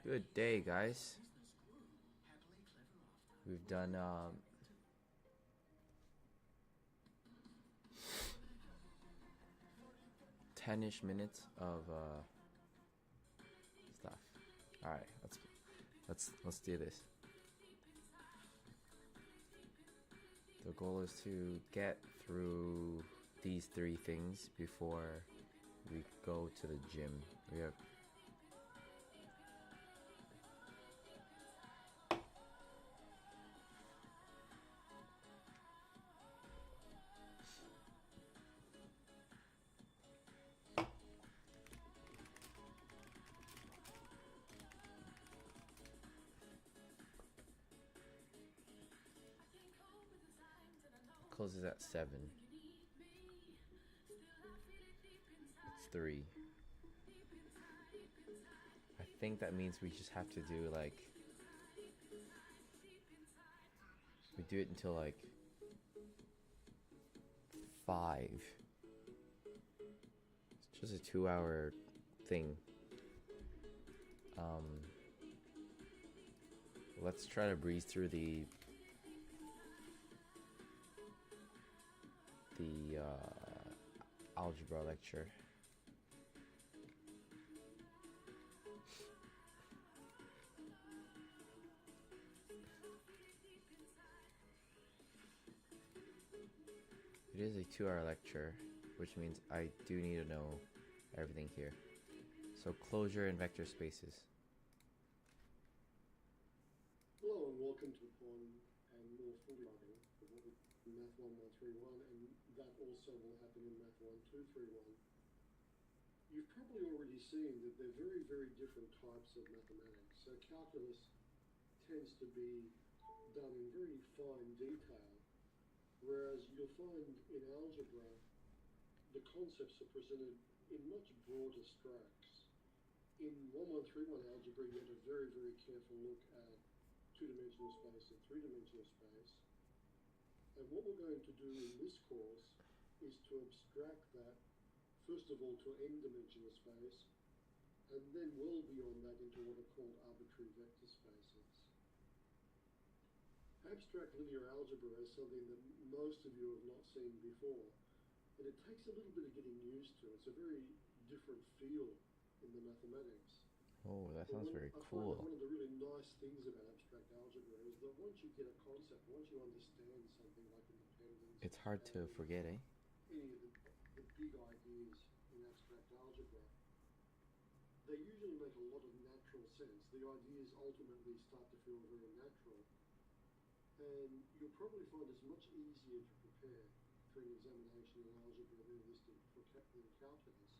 Good day, guys. We've done 10-ish minutes of stuff. All right, let's do this. The goal is to get through these 3 things before we go to the gym. We have closes at 7. It's 3. I think that means we just have to do we do it until 5. It's just a 2-hour thing. Let's try to breeze through the algebra lecture. It is a 2-hour lecture, which means I do need to know everything here. So closure and vector spaces. Hello and welcome to upon and more fully writing in Math 1131, and that also will happen in Math 1231. You've probably already seen that they're very, very different types of mathematics. So calculus tends to be done in very fine detail, whereas you'll find in algebra the concepts are presented in much broader strokes. In 1131 algebra, you get a very, very careful look at 2-dimensional space and 3-dimensional space. And what we're going to do in this course is to abstract that, first of all, to n-dimensional space, and then well beyond that into what are called arbitrary vector spaces. Abstract linear algebra is something that most of you have not seen before, and it takes a little bit of getting used to. It's a very different feel in the mathematics. Oh, that sounds very cool. One of the really nice things about abstract algebra is that once you get a concept, once you understand something like independence, It's hard to forget, eh? any of the big ideas in abstract algebra, they usually make a lot of natural sense. The ideas ultimately start to feel very natural, and you'll probably find it's much easier to prepare for an examination in algebra than it is for calculus.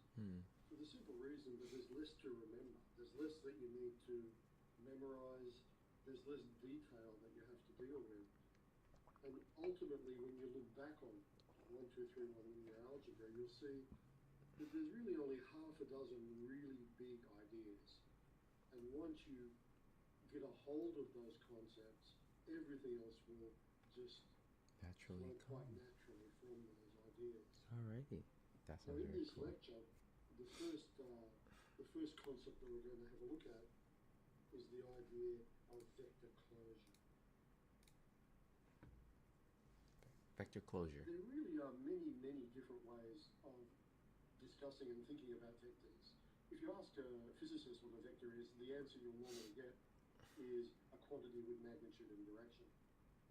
For the simple reason that there's less to remember. There's less that you need to memorize. There's less detail that you have to deal with. And ultimately, when you look back on 1, 2, 3, 1 linear algebra, you'll see that there's really only half a dozen really big ideas. And once you get a hold of those concepts, everything else will just Naturally quite come. naturally form those ideas. Alrighty. That So sounds in very this cool. lecture, the first concept that we're going to have a look at is the idea of vector closure. Vector closure. There really are many, many different ways of discussing and thinking about vectors. If you ask a physicist what a vector is, the answer you'll normally get is a quantity with magnitude and direction.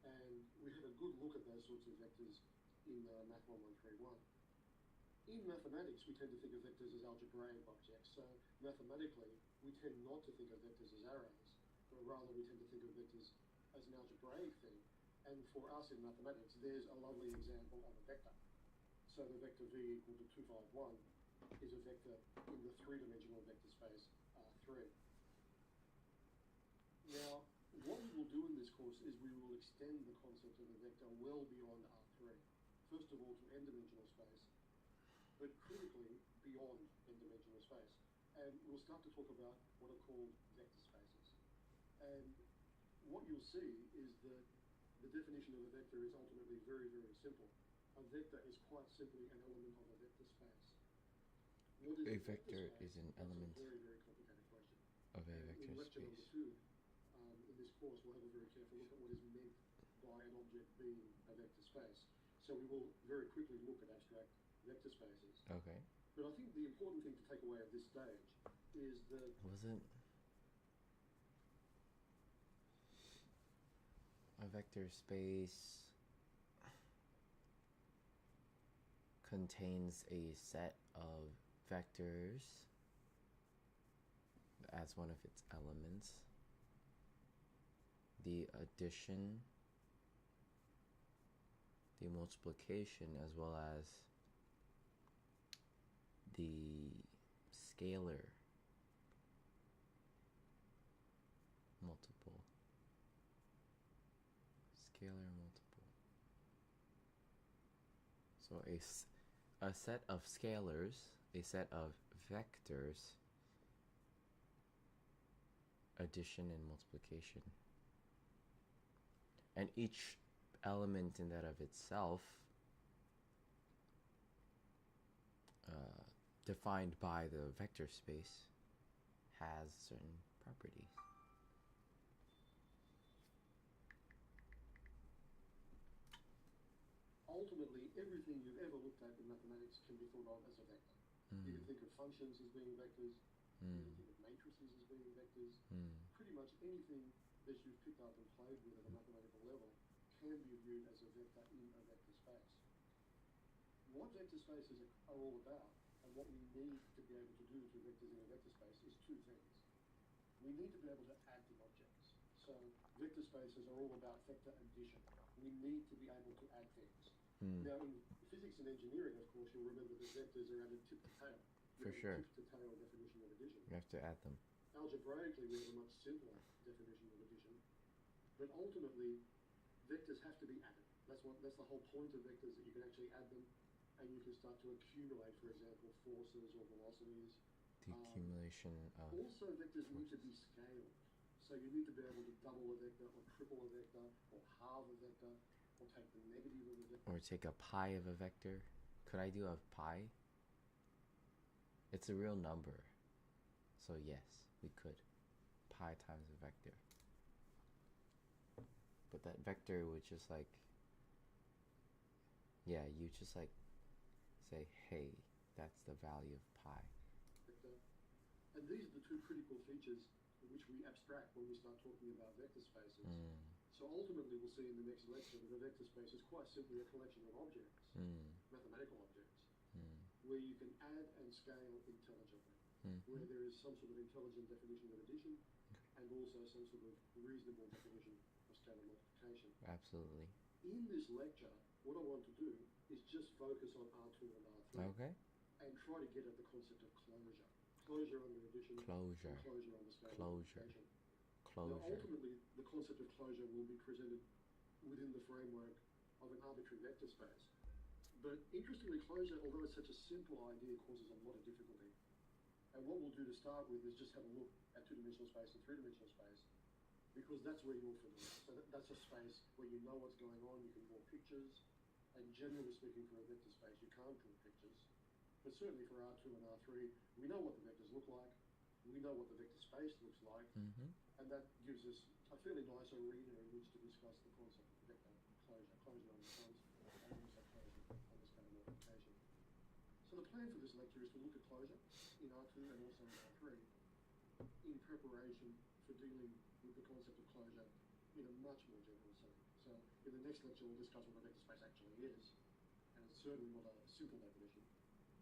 And we had a good look at those sorts of vectors in Math 1131. In mathematics, we tend to think of vectors as algebraic objects. So mathematically, we tend not to think of vectors as arrows, but rather we tend to think of vectors as an algebraic thing. And for us in mathematics, there's a lovely example of a vector. So the vector v equal to 251 is a vector in the 3-dimensional vector space R3. Now, what we will do in this course is we will extend the concept of a vector well beyond R3. First of all, to n-dimensional space, but critically beyond n-dimensional space. And we'll start to talk about what are called vector spaces. And what you'll see is that the definition of a vector is ultimately very, very simple. A vector is quite simply an element of a vector space. What is A a vector vector space? is an That's element. a very, very complicated question. of a And vector in lecture number space. 2, in this course, we'll have a very careful look at what is meant by an object being a vector space. So we will very quickly look at abstract vector spaces. Okay. But I think the important thing to take away at this stage is that Wasn't a vector space contains a set of vectors as one of its elements. The addition, the multiplication, as well as the scalar multiple. Scalar multiple. So a set of scalars, a set of vectors, addition and multiplication. And each element in that of itself, defined by the vector space, has certain properties. ultimately everything you've ever looked at in mathematics can be thought of as a vector. You can think of functions as being vectors, you can think of matrices as being vectors. Pretty much anything that you've picked up and played with at a mathematical level can be viewed as a vector in a vector space. What vector spaces are all about, and what we need to be able to do to vectors in a vector space, is two things. We need to be able to add the objects. So vector spaces are all about vector addition. We need to be able to add things. Now, in physics and engineering, of course, you'll remember that vectors are added tip to tail. For sure. Tip to tail definition of addition. You have to add them. Algebraically, we have a much simpler definition of addition. But ultimately, vectors have to be added. That's the whole point of vectors, that you can actually add them, and you can start to accumulate, for example, forces or velocities. The accumulation of Also, vectors need to be scaled. So you need to be able to double a vector, or triple a vector, or halve a vector, or take the negative of a vector. or take a pi of a vector. Could I do a pi? It's a real number. So yes, we could. Pi times a vector. But that vector would just like, yeah, you just like say, hey, that's the value of pi. Vector. And these are the two critical features which we abstract when we start talking about vector spaces. So ultimately, we'll see in the next lecture that a vector space is quite simply a collection of objects, mathematical objects, where you can add and scale intelligently, where there is some sort of intelligent definition of addition, and also some sort of reasonable definition of scalar multiplication. Absolutely. In this lecture, what I want to do is just focus on R2 and R3. Okay. And try to get at the concept of closure. Closure under addition. Closure. And closure under scalar Closure. multiplication. Closure. Now, ultimately, the concept of closure will be presented within the framework of an arbitrary vector space. But interestingly, closure, although it's such a simple idea, causes a lot of difficulty. And what we'll do to start with is just have a look at two-dimensional space and three-dimensional space, because that's where you're familiar. So that's a space where you know what's going on, you can draw pictures, and generally speaking, for a vector space, you can't draw pictures. But certainly for R2 and R3, we know what the vectors look like, we know what the vector space looks like, and that gives us a fairly nice arena in which to discuss the concept of vector closure, closure under sums, and also closure under scalar multiplication. So the plan for this lecture is to look at closure in R2 and also in R3 in preparation for dealing with the concept of closure in a much more general setting. So in the next lecture, we'll discuss what a vector space actually is, and it's certainly not a simple definition,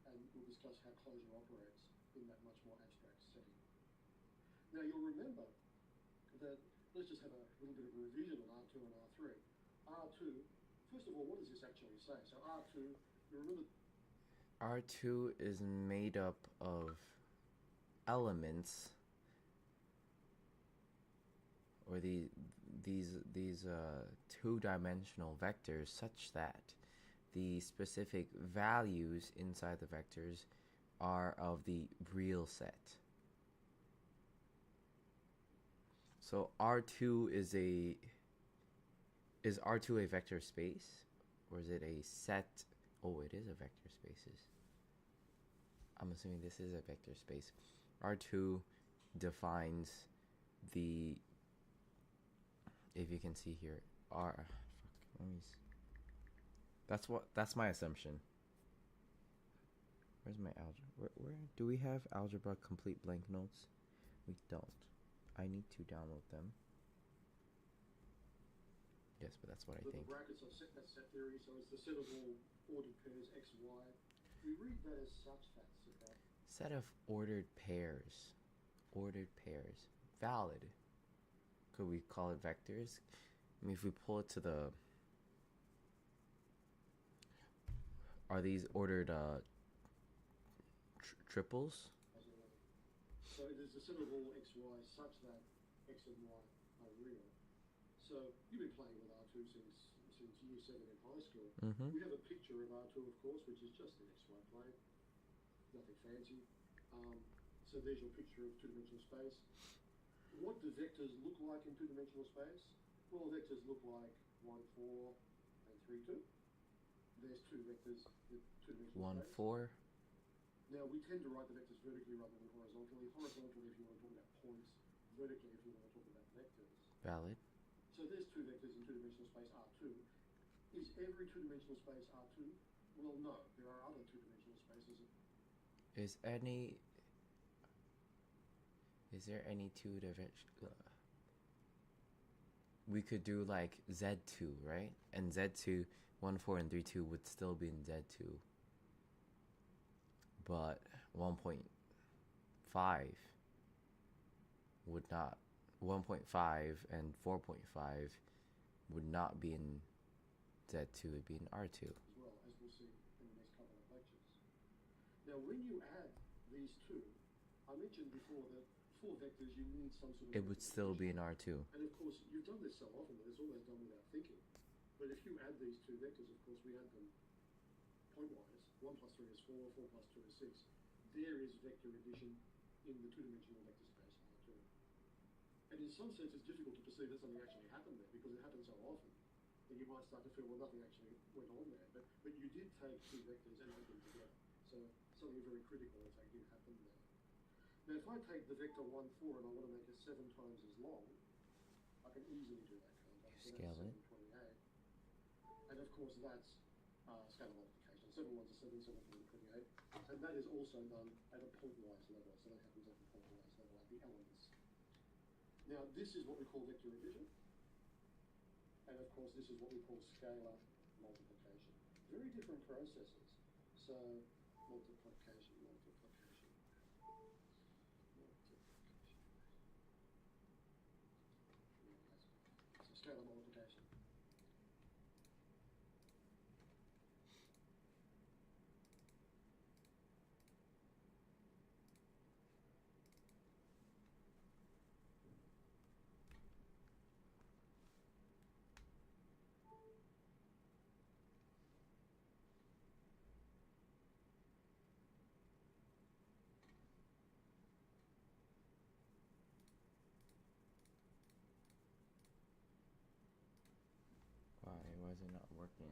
and we'll discuss how closure operates in that much more abstract setting. Now, you'll remember that, let's just have a little bit of a revision on R2 and R3. R2, first of all, what does this actually say? So R2, you remember... R2 is made up of elements, or these two-dimensional vectors, such that the specific values inside the vectors are of the real set. So R2 is R2 a vector space, or is it a set? Oh, it is a vector spaces. I'm assuming this is a vector space. R2 defines the, if you can see here, R. Fuck, let me. That's my assumption. Where's my algebra? Where do we have algebra complete blank notes? We don't. I need to download them. Yes, but that's what I think. The brackets are set, that's set theory, so it's the set of all ordered pairs x, y. We read that as such that, okay? Set of ordered pairs. Ordered pairs. Valid. Could we call it vectors? I mean, if we pull it to the... Are these ordered triples? So it is the set of all x, y such that x and y are real. So you've been playing with R2 since year 7 in high school. Mm-hmm. We have a picture of R2, of course, which is just an xy plane. Nothing fancy. So there's your picture of two-dimensional space. What do vectors look like in two-dimensional space? Well, vectors look like 1, 4, and 3, 2. There's two vectors with two-dimensional 1, space. 4. Now, we tend to write the vectors vertically rather than horizontally. Horizontally if you want to talk about points, vertically if you want to talk about vectors. Valid. So there's two vectors in two-dimensional space R2. Is every two-dimensional space R2? Well, no. There are other two-dimensional spaces. Is there any two-dimensional... We could do like Z2, right? And Z2, 1, 4, and 3, 2 would still be in Z2. But 1.5 would not. 1.5 and 4.5 would not be in Z2, it would be in R2. As well, as we'll see in the next couple of lectures. Now, when you add these two, I mentioned before that for vectors you need some sort of... It would still be in R2. And of course, you've done this so often that it's always done without thinking. But if you add these two vectors, of course, we add them pointwise. 1 plus 3 is 4, 4 plus 2 is 6. There is vector addition in the two-dimensional vector space R2. And in some sense, it's difficult to perceive that something actually happened there because it happens so often that you might start to feel, well, nothing actually went on there. But you did take two vectors and add them together. So something very critical is did happen there. Now, if I take the vector 1, 4 and I want to make it 7 times as long, I can easily do that, can't I? So Scale it. 728. And of course, that's scalar multiplication. 7 ones are 7, 7 4 28. And that is also done at a pointwise level. So that happens at the pointwise level, at the elements. Now, this is what we call vector addition. And of course, this is what we call scalar multiplication. Very different processes. So, multiplication. So, scalar multiplication. Why is it not working?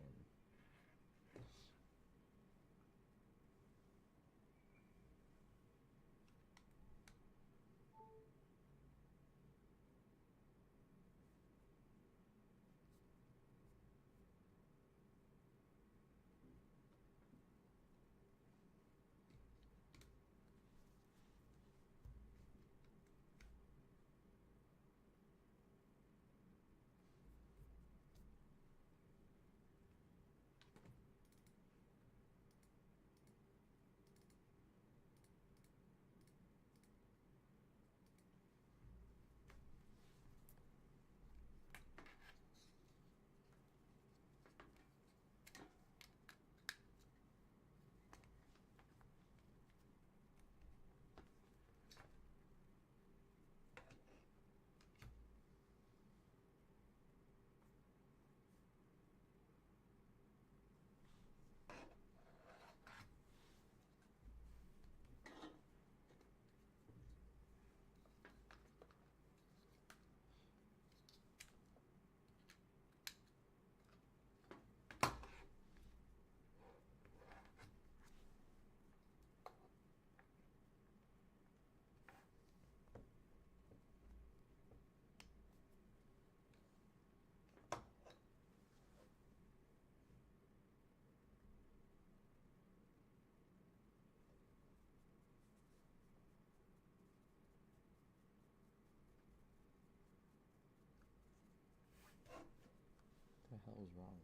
What was wrong?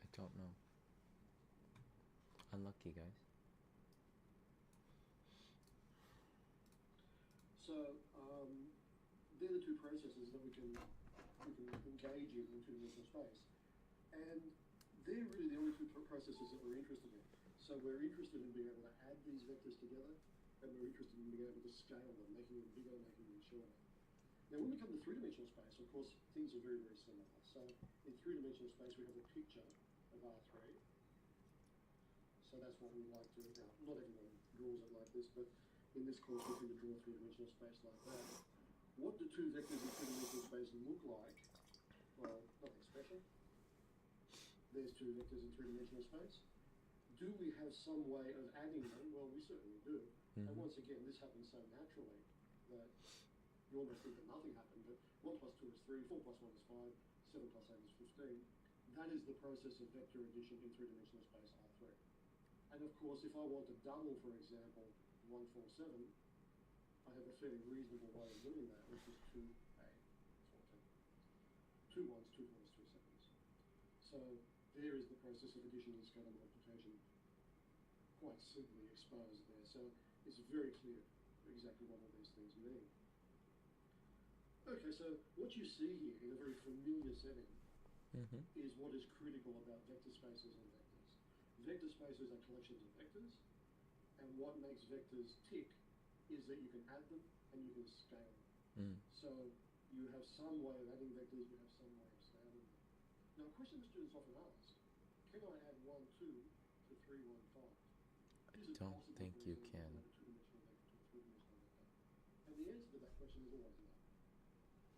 I don't know. Unlucky, guys. So they're the two processes that we can engage in two-dimensional space, and they're really the only two processes that we're interested in. So we're interested in being able to add these vectors together, and we're interested in being able to scale them, making them bigger, making them shorter. Now, when we come to three-dimensional space, of course, things are very, very similar. So in three-dimensional space, we have a picture of R3. So that's what we like to, now, not everyone draws it like this, but in this course, we're going to draw three-dimensional space like that. What do two vectors in three-dimensional space look like? Well, nothing special. There's two vectors in three-dimensional space. Do we have some way of adding them? Well, we certainly do. And once again, this happens so naturally that you almost think that nothing happened, but 1 plus 2 is 3, 4 plus 1 is 5, 7 plus 8 is 15. That is the process of vector addition in three-dimensional space R3. And of course, if I want to double, for example, 1, 4, 7, I have a fairly reasonable way of doing that, which is 2, 8, 14. 2 ones, 2 fours, 2 sevens. So there is the process of addition and scalar multiplication quite simply exposed there. So it's very clear exactly what all these things mean. Okay, so what you see here in a very familiar setting is what is critical about vector spaces and vectors. Vector spaces are collections of vectors, and what makes vectors tick is that you can add them and you can scale them. So you have some way of adding vectors, you have some way of scaling them. Now, a question that students often ask, can I add 1, 2 to 3, 1, 5? I don't think you can. And the answer to that question is always no.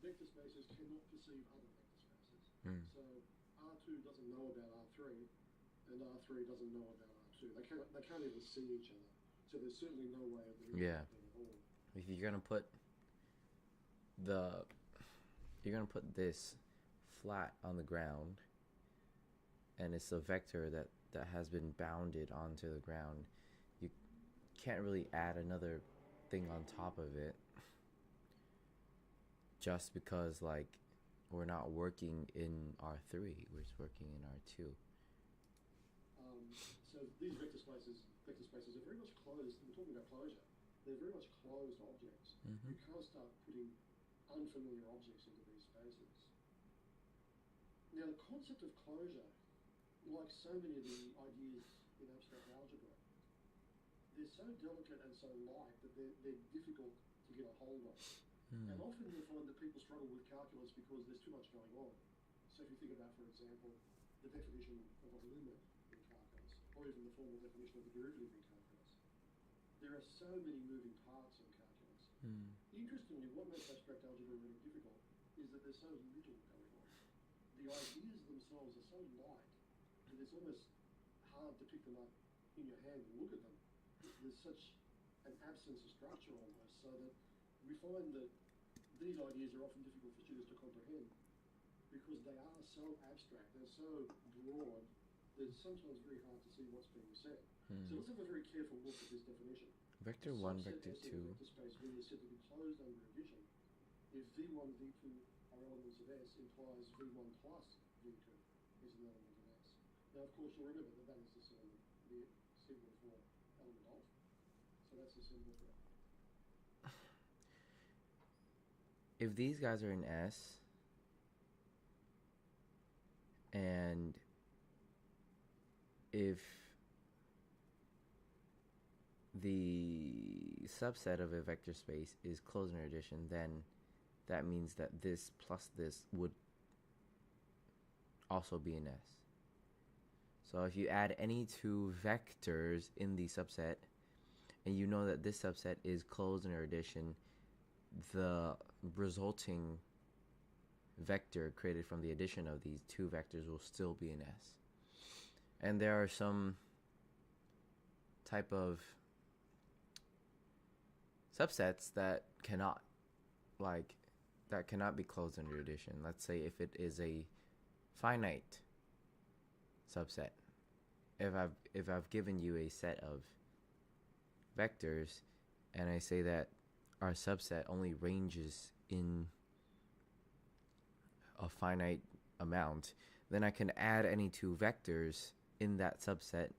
Vector spaces cannot perceive other vector spaces. So R2 doesn't know about R3, and R3 doesn't know about R2. They can't even see each other. So there's certainly no way of doing that at all. If you're gonna put this flat on the ground, and it's a vector that has been bounded onto the ground, you can't really add another thing on top of it just because, like, we're not working in R3, we're just working in R2. So these vector spaces are very much closed. We're talking about closure. They're very much closed objects. You can't start putting unfamiliar objects into these spaces. Now, the concept of closure, like so many of the ideas in abstract algebra, they're so delicate and so light that they're difficult to get a hold of. And often you'll find that people struggle with calculus because there's too much going on. So if you think about, for example, the definition of a limit in calculus, or even the formal definition of the derivative in calculus, there are so many moving parts in calculus. Interestingly, what makes abstract algebra really difficult is that there's so little going on. The ideas themselves are so light that it's almost hard to pick them up in your hand and look at them. There's such an absence of structure almost, so that we find that these ideas are often difficult for students to comprehend because they are so abstract, they're so broad, that it's sometimes very hard to see what's being said. So let's have a very careful look at this definition. Vector 1, vector 2. Vector space V is said to be closed under addition if V1, V2 are elements of S, implies V1 plus V2 is an element of S. Now, of course, you'll remember that that is the symbol for element of. So that's the symbol for it. If these guys are in S, and if the subset of a vector space is closed under addition, then that means that this plus this would also be an S. So if you add any two vectors in the subset, and you know that this subset is closed under addition, the resulting vector created from the addition of these two vectors will still be an S. And there are some type of subsets that cannot, like that cannot be closed under addition. Let's say if it is a finite subset. If I've given you a set of vectors and I say that our subset only ranges in a finite amount, then I can add any two vectors in that subset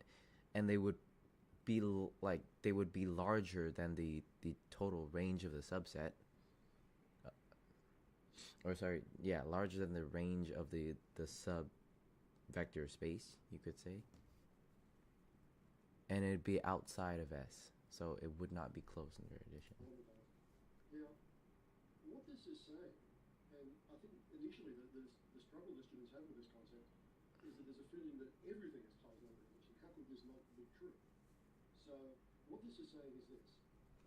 and they would be larger than the total range of the subset. Larger than the range of the sub vector space, you could say. And it'd be outside of S, so it would not be closed under addition. Now, what this is saying, and I think initially the struggle that students have with this concept is that there's a feeling that everything is closed under addition. How could this not be true? So what this is saying is this.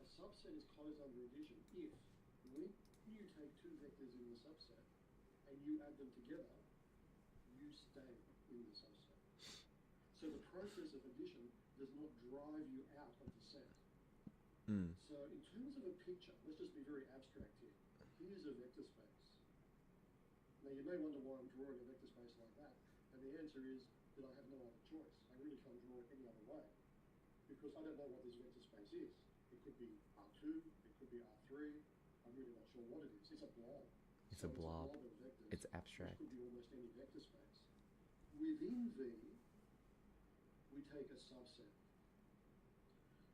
A subset is closed under addition if, when you take two vectors in the subset and you add them together, you stay in the subset. So the process of addition does not drive you out of the set. So in terms of a picture, let's just be very abstract here. Here's a vector space. Now you may wonder why I'm drawing a vector space like that, and the answer is that I have no other choice. I really can't draw it any other way, because I don't know what this vector space is. It could be R2, it could be R3, I'm really not sure what it is. It's a blob. It's a blob. Of vectors, it's abstract. Which could be almost any vector space. Within V, we take a subset.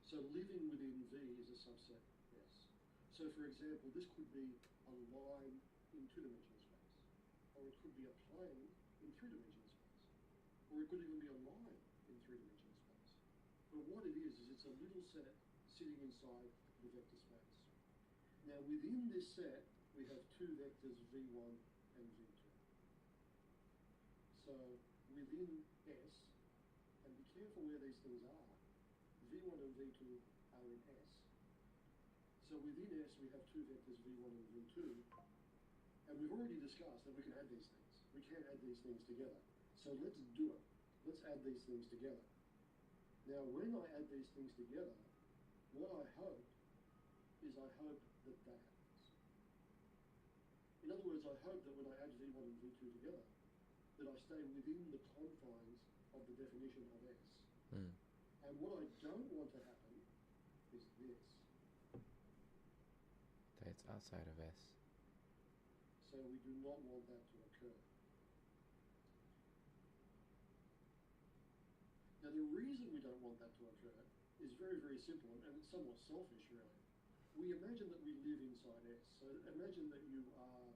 So living within V is a subset S. So for example, this could be a line in two-dimensional space, or it could be a plane in three-dimensional space, or it could even be a line in three-dimensional space. But what it is it's a little set sitting inside the vector space. Now within this set, we have two vectors V1 and V2. So within S, and be careful where these things are, V1 and V2 are in S. So within S, we have two vectors V1 and V2, and we've already discussed that we can add these things. We can add these things together. So let's do it. Let's add these things together. Now, when I add these things together, what I hope is that that happens. In other words, I hope that when I add V1 and V2 together, that I stay within the confines of the definition of S. And what I don't want to happen is this. That's outside of S. So we do not want that to occur. Now the reason we don't want that to occur is very, very simple, and it's somewhat selfish really. We imagine that we live inside S. So imagine that you are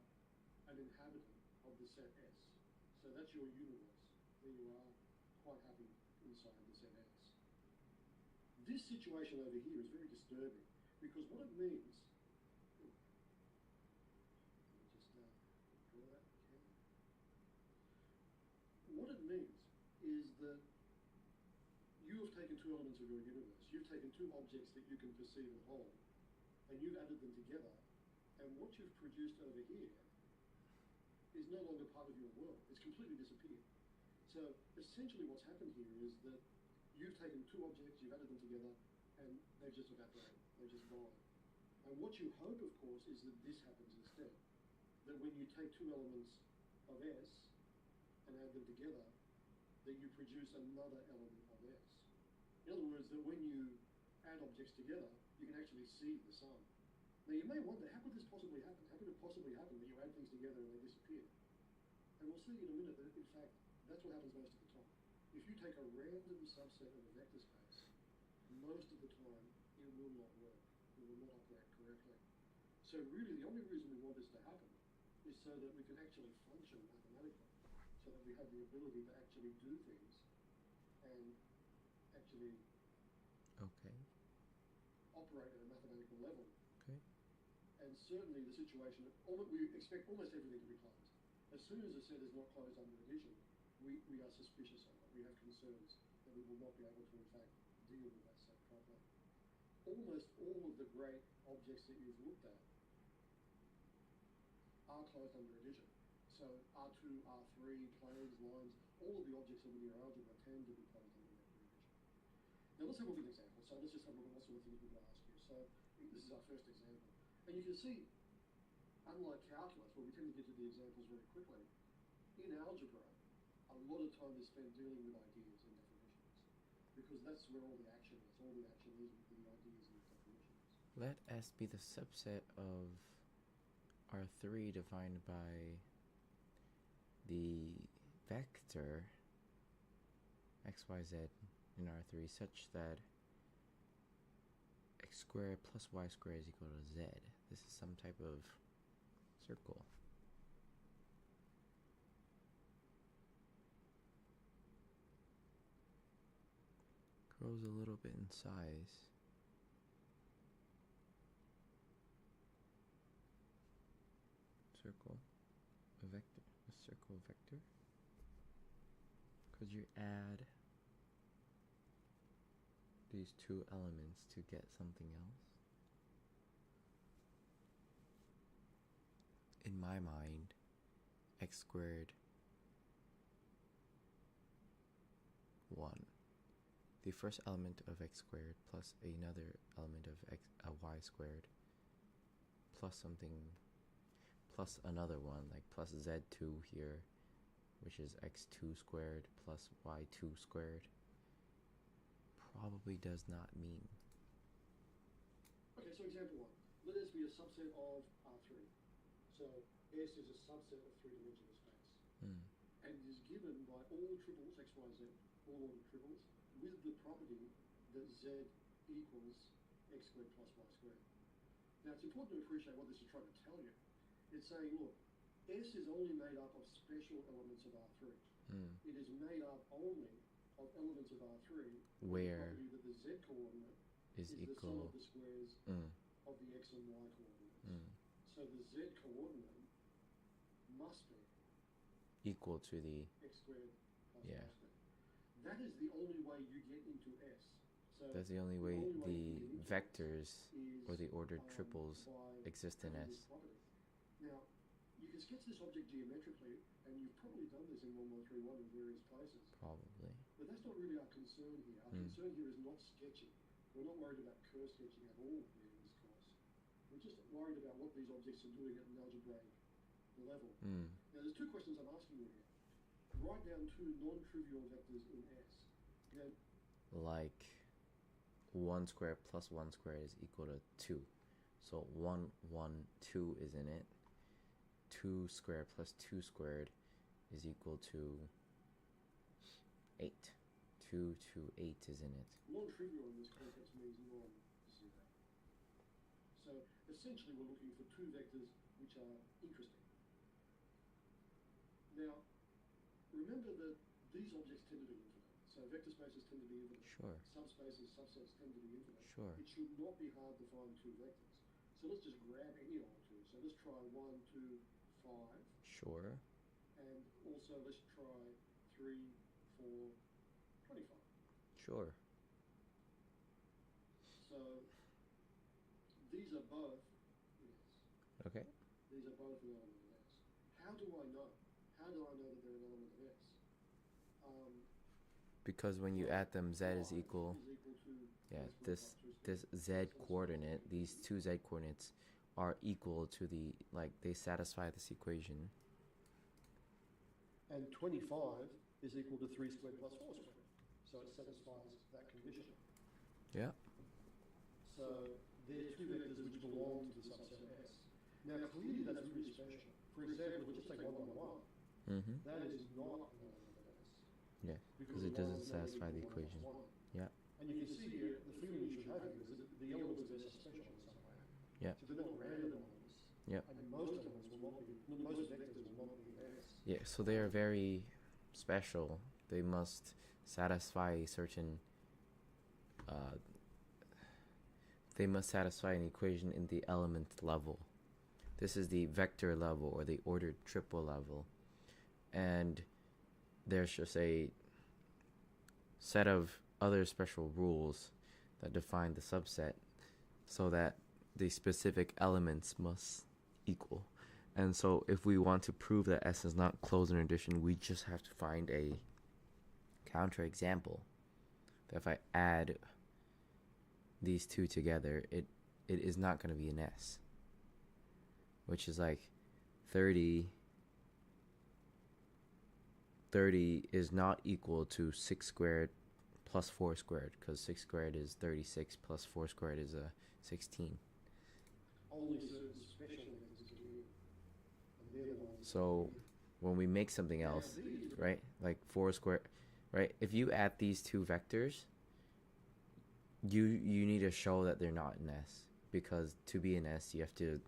an inhabitant of the set S. So that's your universe. There you are, quite happy inside the set S. This situation over here is very disturbing, because what it means, what it means is that you have taken two elements of your universe. You've taken two objects that you can perceive and hold, and you've added them together, and what you've produced over here is no longer part of your world. It's completely disappeared. So essentially what's happened here is that you've taken two objects, you've added them together, and they've just evaporated. They've just gone. And what you hope, of course, is that this happens instead. That when you take two elements of S and add them together, that you produce another element of S. In other words, that when you add objects together, you can actually see the sun. Now you may wonder, how could this possibly happen? How could it possibly happen that you add things together and they disappear? And we'll see in a minute that, in fact, that's what happens most of the time. If you take a random subset of a vector space, most of the time it will not work. It will not operate correctly. So really the only reason we want this to happen is so that we can actually function mathematically, so that we have the ability to actually do things and actually operate at a mathematical level. Okay. And certainly the situation, we expect almost everything to be closed. As soon as a set is not closed under addition, we are suspicious of it. We have concerns that we will not be able to, in fact, deal with that set properly. Almost all of the great objects that you've looked at are closed under addition. So R2, R3, planes, lines, all of the objects in linear algebra tend to be closed under vector addition. Now let's have a look at an example. So let's just have a look at what sort of things we can ask you. So this is our first example. And you can see Unlike calculus, where we tend to get to the examples very quickly, in algebra, a lot of time is spent dealing with ideas and definitions, because that's where all the action is. All the action is with the ideas and the definitions. Let S be the subset of R3 defined by the vector xyz in R3 such that x squared plus y squared is equal to z. This is some type of circle. Grows a little bit in size. Circle, a vector, a circle vector. Because you add these two elements to get something else. In my mind, x squared 1. The first element of x squared plus another element of y squared plus something plus another one, like plus z2 here, which is x2 squared plus y2 squared, probably does not mean. Okay, so example 1. Let S be a subset of R3. So S is a subset of three-dimensional space. And is given by all triples, x, y, z, all ordered triples, with the property that z equals x squared plus y squared. Now, it's important to appreciate what this is trying to tell you. It's saying, look, S is only made up of special elements of R3. It is made up only of elements of R3 where the property that the z coordinate is the sum equal of the squares of the x and y coordinates. So the z coordinate must be equal to the x squared plus yeah. y squared. That is the only way you get into S. So that's the only way the vectors or the ordered triples exist in S. Now, you can sketch this object geometrically, and you've probably done this in 1131 in various places. Probably. But that's not really our concern here. Our concern here is not sketching. We're not worried about curve sketching at all here in this course. We're just worried about what these objects are doing at an algebraic level. Now, there's two questions I'm asking you here. Write down two non-trivial vectors in S. Now, like 1 squared plus 1 squared is equal to 2. So 1, 1, 2 is in it. 2 squared plus 2 squared is equal to 8. 2, 2, 8 is in it. Non-trivial in this context means non-zero. So essentially we're looking for two vectors which are interesting. Now, remember that these objects tend to be infinite. So vector spaces tend to be infinite. Sure. Subspaces, subsets tend to be infinite. Sure. It should not be hard to find two vectors. So let's just grab any old two. So let's try 1, 2, 5. Sure. And also let's try 3, 4, 25. Sure. So these are both yes. Okay. These are both an element of S. How do I know? How do I know that they're an element of S? Because when you add them, z is equal. Yeah, this z coordinate, these two z coordinates are equal to the, like, they satisfy this equation. And 25 is equal to 3 squared plus 4 squared. So it satisfies that condition. Yeah. So they're two vectors which belong to the subset S. Now clearly that's really special. For example, we'll just take 1, 1, 1. That is not an element of S. Yeah, because it doesn't satisfy the equation. Yeah. And you can see here, the feeling you should have is that the elements of S are special in some way. Yeah. So they're not random elements. Yeah. And most elements will not be, most vectors will not be S. Yeah, so they are very special. They must satisfy a certain, they must satisfy an equation in the element level. This is the vector level or the ordered triple level. And there's just a set of other special rules that define the subset so that the specific elements must equal. And so if we want to prove that S is not closed in addition, we just have to find a counterexample. That if I add these two together, it is not going to be an S. which is like 30. 30 is not equal to 6 squared plus 4 squared, because 6 squared is 36 plus 4 squared is a 16. Only certain special vectors get in, and they're the ones. So when we make something else, right, like 4 squared, right, if you add these two vectors, you need to show that they're not in S, because to be in S, you have to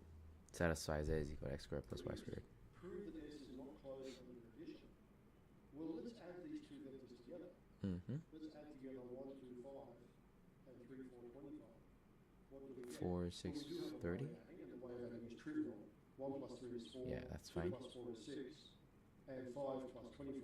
satisfy Z is equal to X squared plus Y squared. Prove that S is not closed under addition. Well, let's add these two vectors together. Mm-hmm. Let's add together 1, 2, 5, and 3, 4, 25. What do we get? 4, 6, 30? And the way of adding is trivial. 1 plus 3 is 4. Yeah, that's 2 fine. plus 4 is 6. And 5 plus 25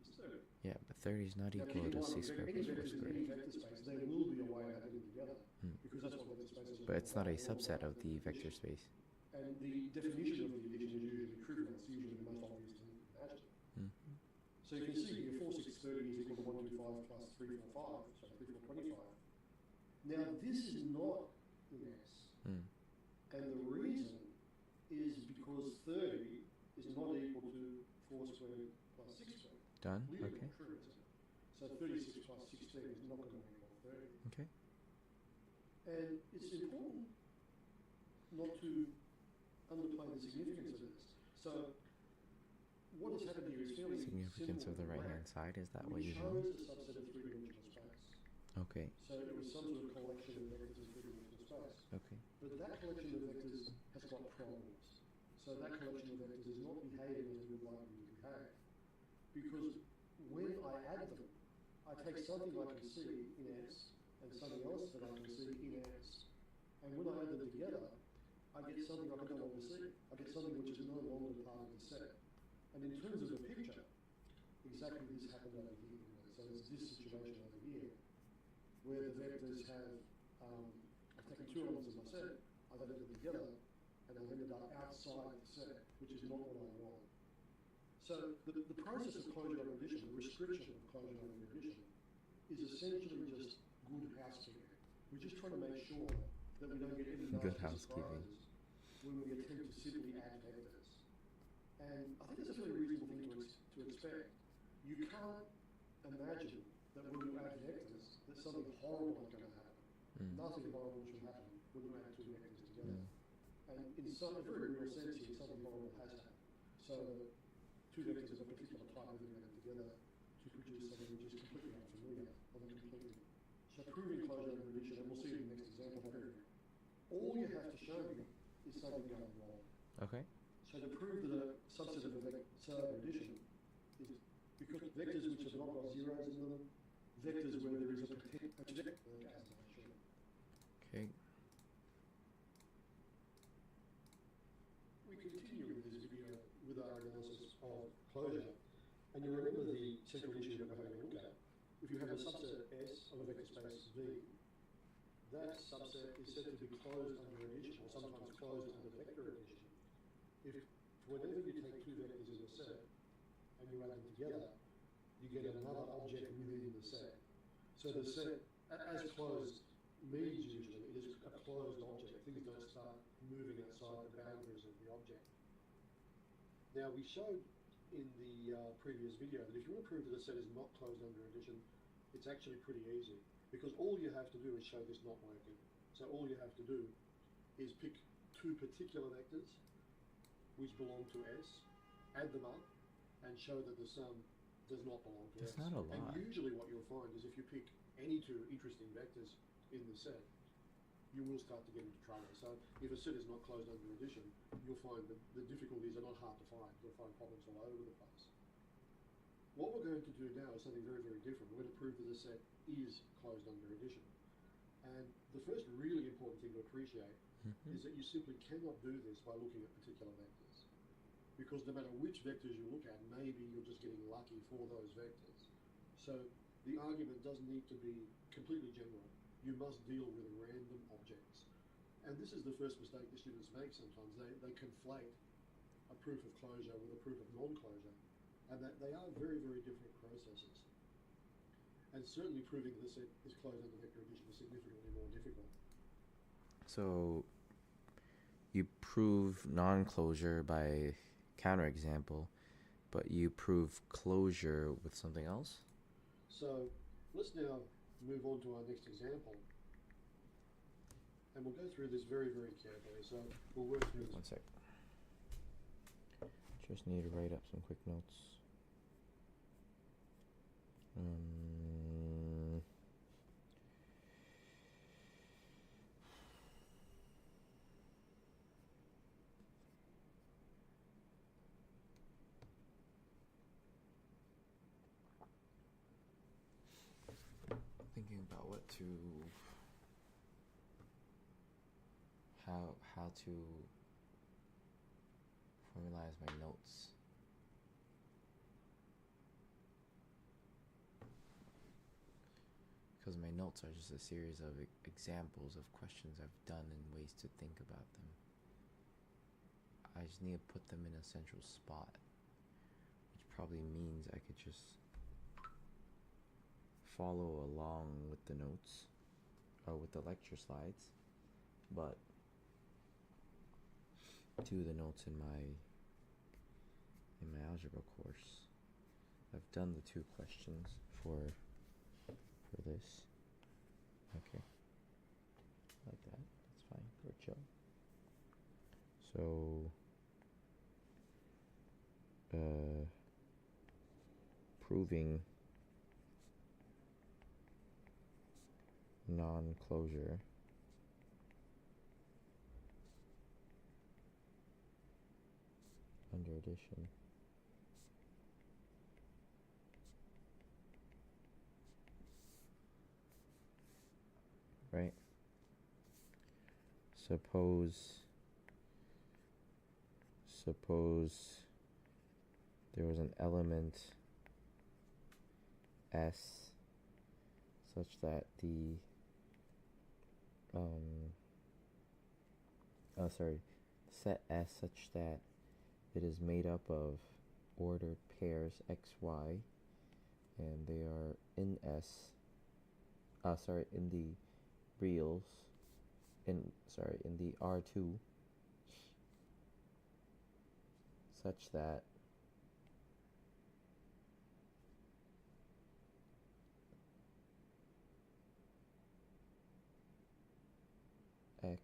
is 30. Yeah, but 30 is not equal to 6 squared plus 4 squared. Any vector space, there will be a way of adding them together. Because that's what vector space is. But it's not a subset of the vector space. And the definition of the addition is usually trivial. It's usually the most obvious thing you can imagine. Mm-hmm. So you can see here 4, 6, 30 is equal to 1, 2, 5 plus 3, 4, 5. So 3, 4, 25. Now this is not in S. Mm. And the reason is because 30 is not equal to 4 squared plus 6 squared. Done? Clearly Okay. not true, isn't it? So 36 plus 16 is not going to equal 30. Okay. And it's important not to underplay the significance of this. So what has happened here is fairly Significance of the simple. right-hand side, is that what We you mean? chose a subset of three-dimensional space. Okay. So it was some sort of collection of vectors in three-dimensional space. Okay. But that collection of vectors has got problems. So that collection of vectors is not behaving as we would like them to behave. Because when I add them, I take something I can see in S and something else that I can see in S. And when I add them together, I get something I can no longer see. I get something which is no longer part of the set. And in terms of the picture, exactly this happened over here. So it's this situation over here, where the vectors have, I've taken two elements of my set, I've added them together, and I've ended up outside the set, which is not what I want. So the process of closure under addition, the restriction of closure under addition, is essentially just good housekeeping. We're just trying to make sure that we don't get any Good nasty housekeeping. surprises when we attempt to simply add vectors. And I think that's a fairly reasonable thing to expect. You can't imagine that when you add vectors, that something horrible is going to happen. Mm. Nothing horrible should happen when you add two vectors together. Mm. And in some a very real sense here, something horrible has happened. So two vectors of a particular type have been added together to produce something which is completely unfamiliar, completely. So proving closure under addition, and we'll see in the next example here, all you have to show me is something going wrong. Okay. So to prove that a subset of a set under addition is because vectors which have not got zeros in them, vectors where there is a potential. Okay. We continue with this video with our analysis of closure, and you remember the central issue that we're having a look at. If you have a subset S of a vector space V, that subset is said to be closed under addition, or sometimes closed under vector addition. If whenever you take two vectors in a set and you add them together, you get another object within the set. So the set, as closed means usually, it is a closed object. Things don't start moving outside the boundaries of the object. Now we showed in the previous video that if you want to prove that a set is not closed under addition, it's actually pretty easy, because all you have to do is show this not working. So all you have to do is pick two particular vectors which belong to S, add them up, and show that the sum does not belong to That's S. not a lot. And usually what you'll find is if you pick any two interesting vectors in the set, you will start to get into trouble. So if a set is not closed under addition, you'll find that the difficulties are not hard to find. You'll find problems all over the place. What we're going to do now is something very, very different. We're going to prove that a set is closed under addition. And the first really important thing to appreciate is that you simply cannot do this by looking at particular vectors. Because no matter which vectors you look at, maybe you're just getting lucky for those vectors. So the argument doesn't need to be completely general. You must deal with random objects. And this is the first mistake the students make sometimes. They conflate a proof of closure with a proof of non-closure. And that they are very, very different processes. And certainly proving the set is closed under vector addition is significantly more difficult. So you prove non-closure by counterexample, but you prove closure with something else? So let's now move on to our next example. And we'll go through this very, very carefully. So we'll work through this. One sec. Just need to write up some quick notes. Thinking about what to how to formalize my notes. Because my notes are just a series of examples of questions I've done and ways to think about them. I just need to put them in a central spot, which probably means I could just follow along with the notes or with the lecture slides, but do the notes in my algebra course. I've done the 2 questions for this. Okay, like that. That's fine. We're chill. So, proving non-closure under addition. Right? Suppose there was an element S such that the set S such that it is made up of ordered pairs xy, and they are in S. In the reals, in the R2, such that X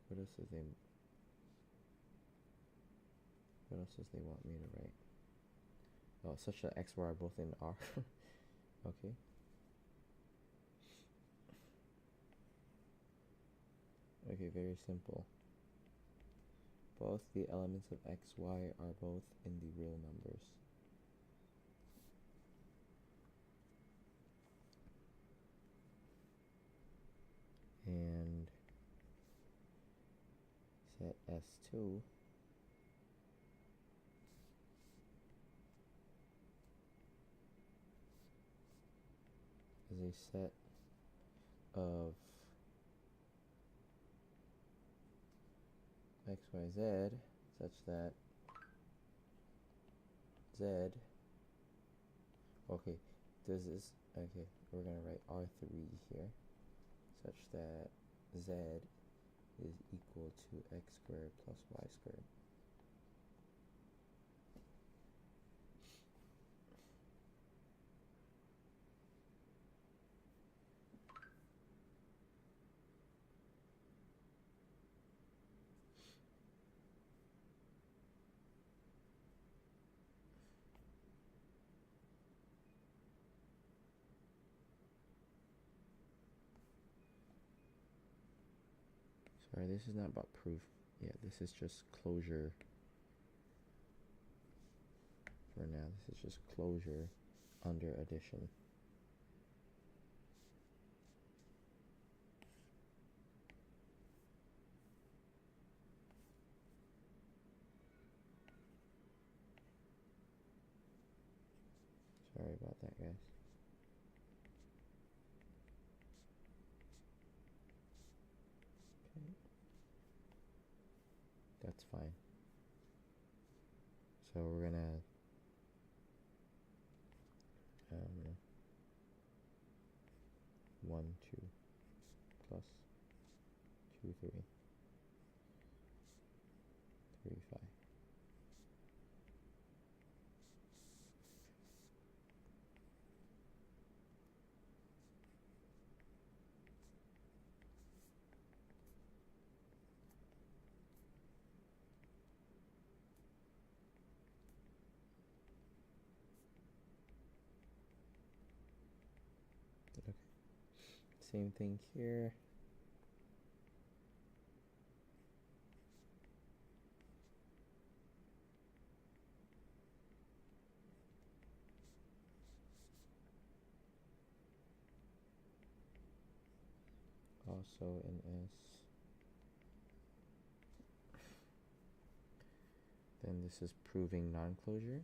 what else does they want me to write? Oh, such that X, Y are both in R. Okay. Okay, very simple. Both the elements of X, Y are both in the real numbers. And set S2 is a set of X, Y, Z such that Z, okay, we're going to write R3 here, such that Z is equal to X squared plus Y squared. Sorry, this is not about proof. Yeah, this is just closure. For now, this is just closure under addition. Sorry about that, guys. Okay. That's fine. So we're gonna 1, 2 plus 2, 3, 3, 5. Okay. Same thing here. Also in S. Then this is proving non-closure.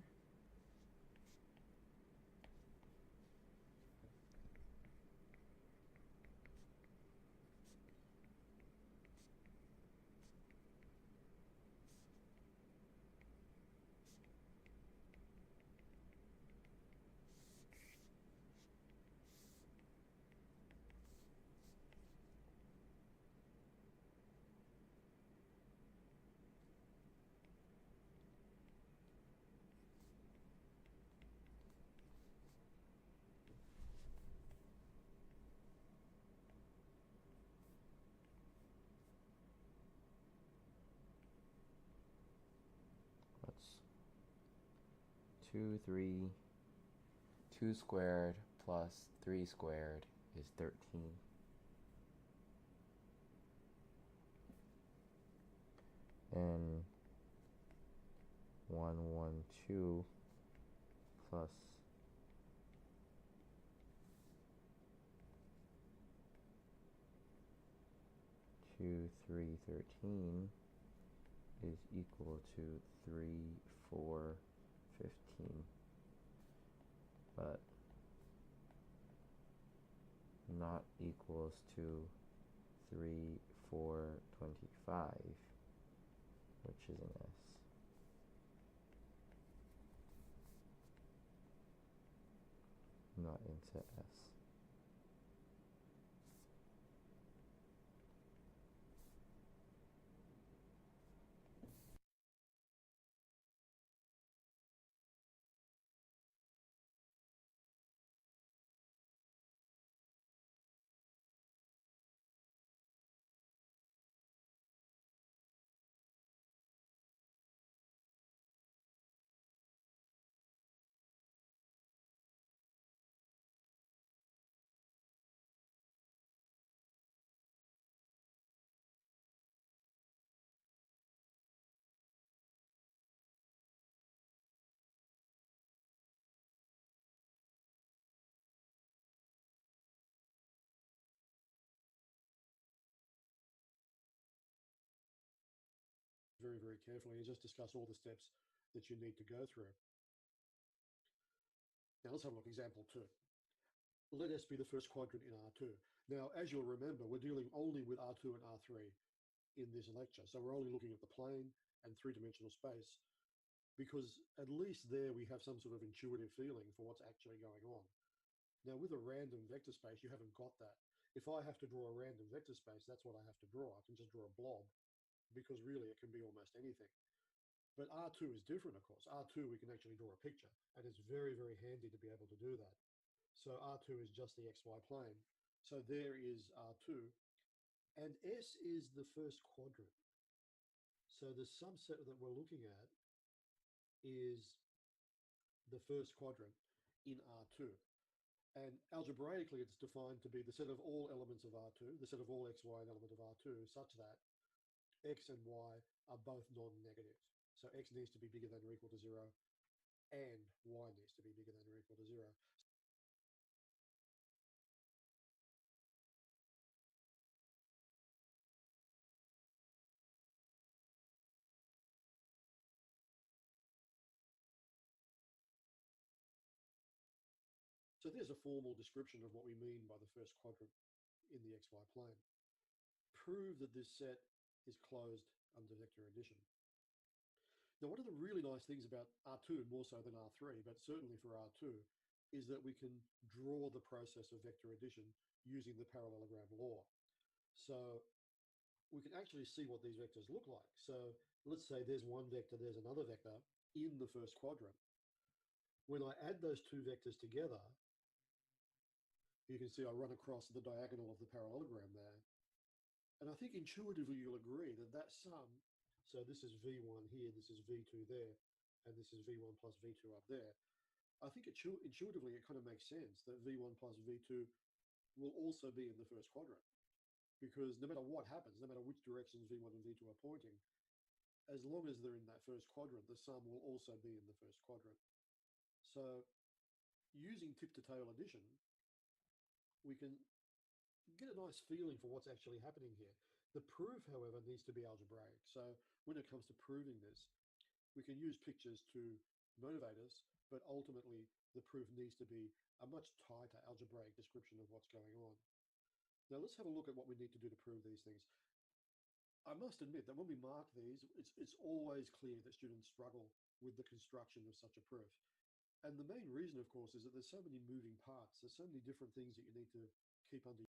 What's 2, 3, 2 squared plus 3 squared is 13. And 1, 1, 2 plus 2, 3, 13 is equal to 3, 4, 15. But not equals to 3, 4, 25, which is an S. Not into S. Very, very carefully and just discuss all the steps that you need to go through. Now let's have a look. Example 2. Let S be the first quadrant in R2. Now, as you'll remember, we're dealing only with R2 and R3 in this lecture. So we're only looking at the plane and three-dimensional space because at least there we have some sort of intuitive feeling for what's actually going on. Now, with a random vector space, you haven't got that. If I have to draw a random vector space, that's what I have to draw. I can just draw a blob because really it can be almost anything. But R2 is different, of course. R2, we can actually draw a picture, and it's very, very handy to be able to do that. So R2 is just the XY plane. So there is R2, and S is the first quadrant. So the subset that we're looking at is the first quadrant in R2. And algebraically, it's defined to be the set of all elements of R2, the set of all x, y, and element of R2, such that x and y are both non-negative. So x needs to be bigger than or equal to 0, and y needs to be bigger than or equal to 0. So there's a formal description of what we mean by the first quadrant in the xy plane. Prove that this set is closed under vector addition. Now, one of the really nice things about R2, more so than R3, but certainly for R2, is that we can draw the process of vector addition using the parallelogram law. So we can actually see what these vectors look like. So let's say there's one vector, there's another vector in the first quadrant. When I add those two vectors together, you can see I run across the diagonal of the parallelogram there. And I think intuitively you'll agree that that sum, so this is V1 here, this is V2 there, and this is V1 plus V2 up there. I think intuitively it kind of makes sense that V1 plus V2 will also be in the first quadrant, because no matter what happens, no matter which directions V1 and V2 are pointing, as long as they're in that first quadrant, the sum will also be in the first quadrant. So using tip to tail addition, we can get a nice feeling for what's actually happening here. The proof, however, needs to be algebraic. So when it comes to proving this, we can use pictures to motivate us, but ultimately the proof needs to be a much tighter algebraic description of what's going on. Now let's have a look at what we need to do to prove these things. I must admit that when we mark these, it's always clear that students struggle with the construction of such a proof. And the main reason, of course, is that there's so many moving parts. There's so many different things that you need to keep under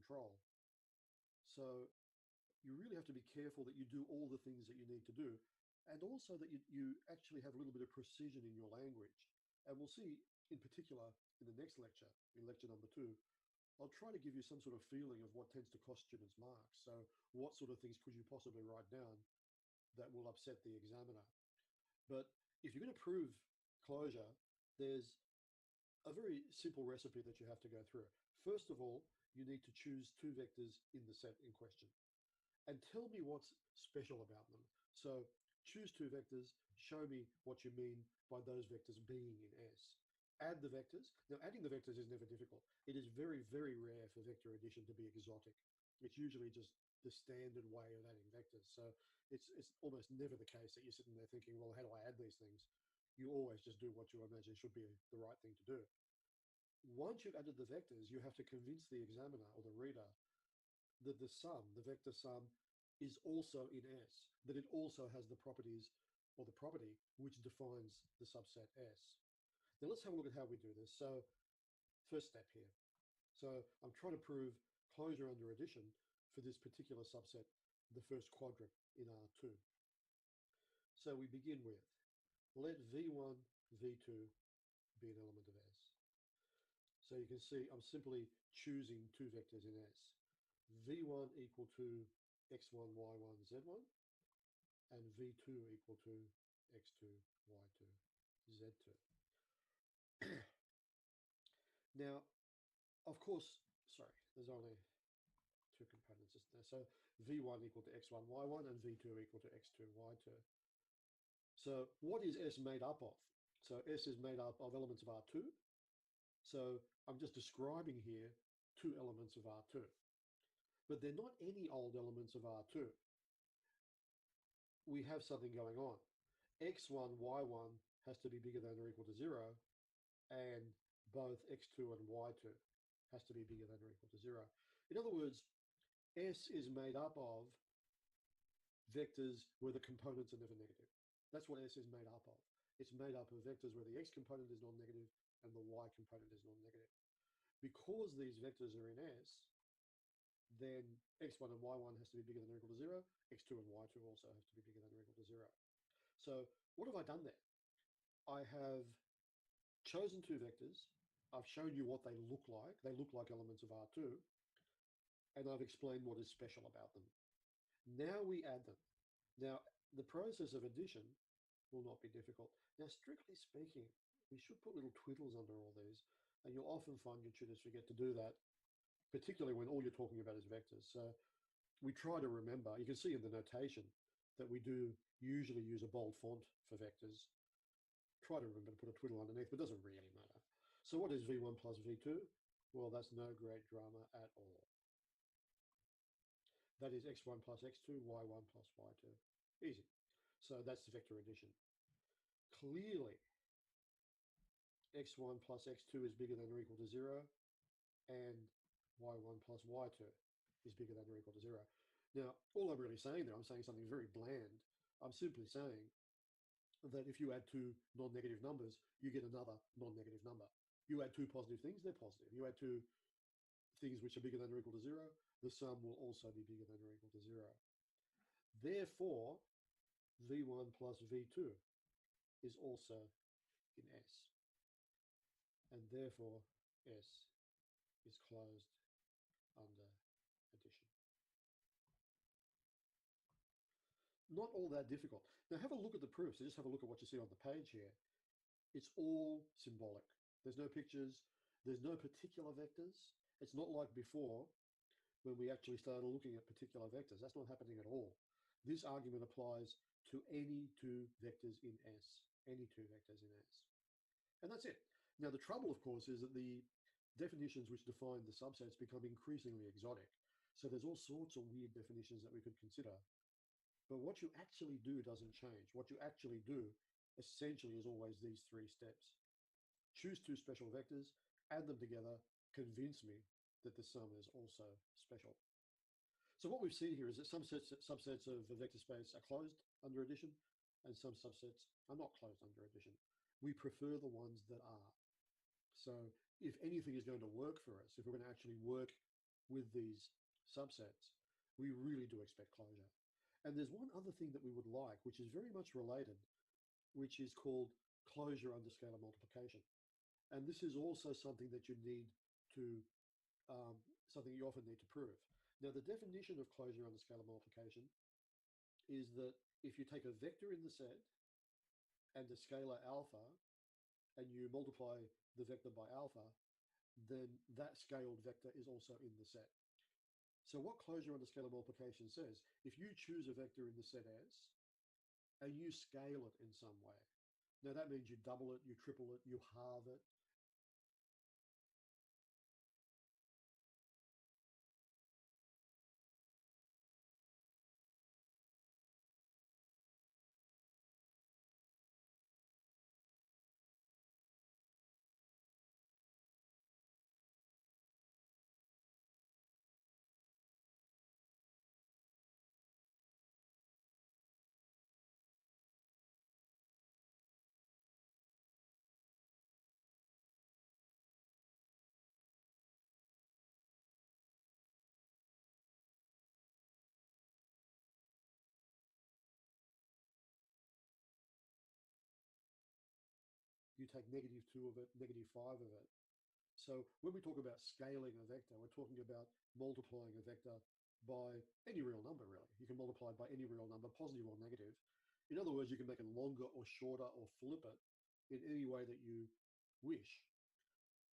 control. So you really have to be careful that you do all the things that you need to do, and also that you actually have a little bit of precision in your language. And we'll see in particular in the next lecture, in lecture number 2, I'll try to give you some sort of feeling of what tends to cost students marks. So what sort of things could you possibly write down that will upset the examiner? But if you're going to prove closure, there's a very simple recipe that you have to go through. First of all, you need to choose 2 vectors in the set in question and tell me what's special about them. So choose 2 vectors, show me what you mean by those vectors being in S. Add the vectors. Now, adding the vectors is never difficult. It is very, very rare for vector addition to be exotic. It's usually just the standard way of adding vectors. So it's almost never the case that you're sitting there thinking, well, how do I add these things? You always just do what you imagine should be the right thing to do. Once you've added the vectors, you have to convince the examiner or the reader that the sum, the vector sum, is also in S, that it also has the properties or the property which defines the subset S. Now let's have a look at how we do this. So first step here. So I'm trying to prove closure under addition for this particular subset, the first quadrant in R2. So we begin with, let V1, V2 be an element of S. So you can see I'm simply choosing 2 vectors in S. V1 equal to x1, y1, z1, and V2 equal to x2, y2, z2. Now, of course, sorry, there's only 2 components there. So V1 equal to x1, y1, and V2 equal to x2, y2. So what is S made up of? So S is made up of elements of R2. So I'm just describing here 2 elements of R2. But they're not any old elements of R2. We have something going on. X1, Y1 has to be bigger than or equal to 0, and both X2 and Y2 has to be bigger than or equal to 0. In other words, S is made up of vectors where the components are never negative. That's what S is made up of. It's made up of vectors where the X component is non-negative and the Y component is non-negative. Because these vectors are in S, then x1 and y1 has to be bigger than or equal to 0. x2 and y2 also have to be bigger than or equal to 0. So what have I done there? I have chosen 2 vectors. I've shown you what they look like. They look like elements of R2. And I've explained what is special about them. Now we add them. Now, the process of addition will not be difficult. Now, strictly speaking, we should put little twiddles under all these. And you'll often find your tutors forget to do that, particularly when all you're talking about is vectors. So we try to remember, you can see in the notation that we do usually use a bold font for vectors. Try to remember to put a twiddle underneath, but it doesn't really matter. So what is V1 plus V2? Well, that's no great drama at all. That is x1 plus x2, y1 plus y2. Easy. So that's the vector addition. Clearly, x1 plus x2 is bigger than or equal to 0, and y1 plus y2 is bigger than or equal to 0. Now, all I'm really saying there, I'm saying something very bland. I'm simply saying that if you add 2 non-negative numbers, you get another non-negative number. You add 2 positive things, they're positive. You add 2 things which are bigger than or equal to 0, the sum will also be bigger than or equal to 0. Therefore, V1 plus V2 is also in S. And therefore, S is closed under addition. Not all that difficult. Now have a look at the proofs. So just have a look at what you see on the page here. It's all symbolic. There's no pictures. There's no particular vectors. It's not like before when we actually started looking at particular vectors. That's not happening at all. This argument applies to any 2 vectors in S, any 2 vectors in S. And that's it. Now, the trouble, of course, is that the definitions which define the subsets become increasingly exotic. So there's all sorts of weird definitions that we could consider. But what you actually do doesn't change. What you actually do essentially is always these 3 steps. Choose 2 special vectors, add them together, convince me that the sum is also special. So what we've seen here is that some subsets of the vector space are closed under addition and some subsets are not closed under addition. We prefer the ones that are. So if anything is going to work for us, if we're going to actually work with these subsets, we really do expect closure. And there's one other thing that we would like, which is very much related, which is called closure under scalar multiplication. And this is also something that you need to, something you often need to prove. Now, the definition of closure under scalar multiplication is that if you take a vector in the set and a scalar alpha and you multiply the vector by alpha, then that scaled vector is also in the set. So what closure under scalar multiplication says, if you choose a vector in the set S and you scale it in some way, now that means you double it, you triple it, you halve it. You take -2 of it, -5 of it. So when we talk about scaling a vector, we're talking about multiplying a vector by any real number, really. You can multiply it by any real number, positive or negative. In other words, you can make it longer or shorter or flip it in any way that you wish.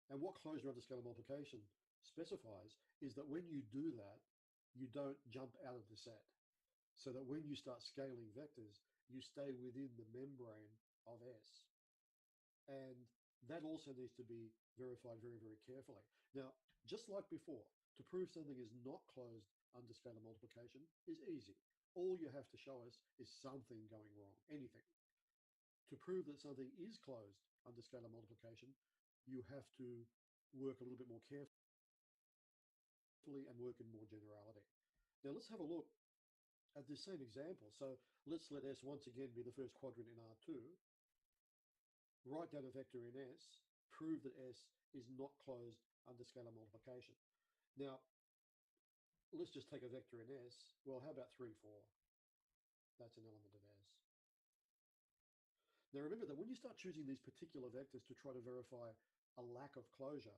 And what closure under scalar multiplication specifies is that when you do that, you don't jump out of the set. So that when you start scaling vectors, you stay within the membrane of S. And that also needs to be verified very, very carefully. Now, just like before, to prove something is not closed under scalar multiplication is easy. All you have to show us is something going wrong, anything. To prove that something is closed under scalar multiplication, you have to work a little bit more carefully and work in more generality. Now, let's have a look at this same example. So let's let S once again be the first quadrant in R2. Write down a vector in S, prove that S is not closed under scalar multiplication. Now, let's just take a vector in S. Well, how about 3, 4? That's an element of S. Now, remember that when you start choosing these particular vectors to try to verify a lack of closure,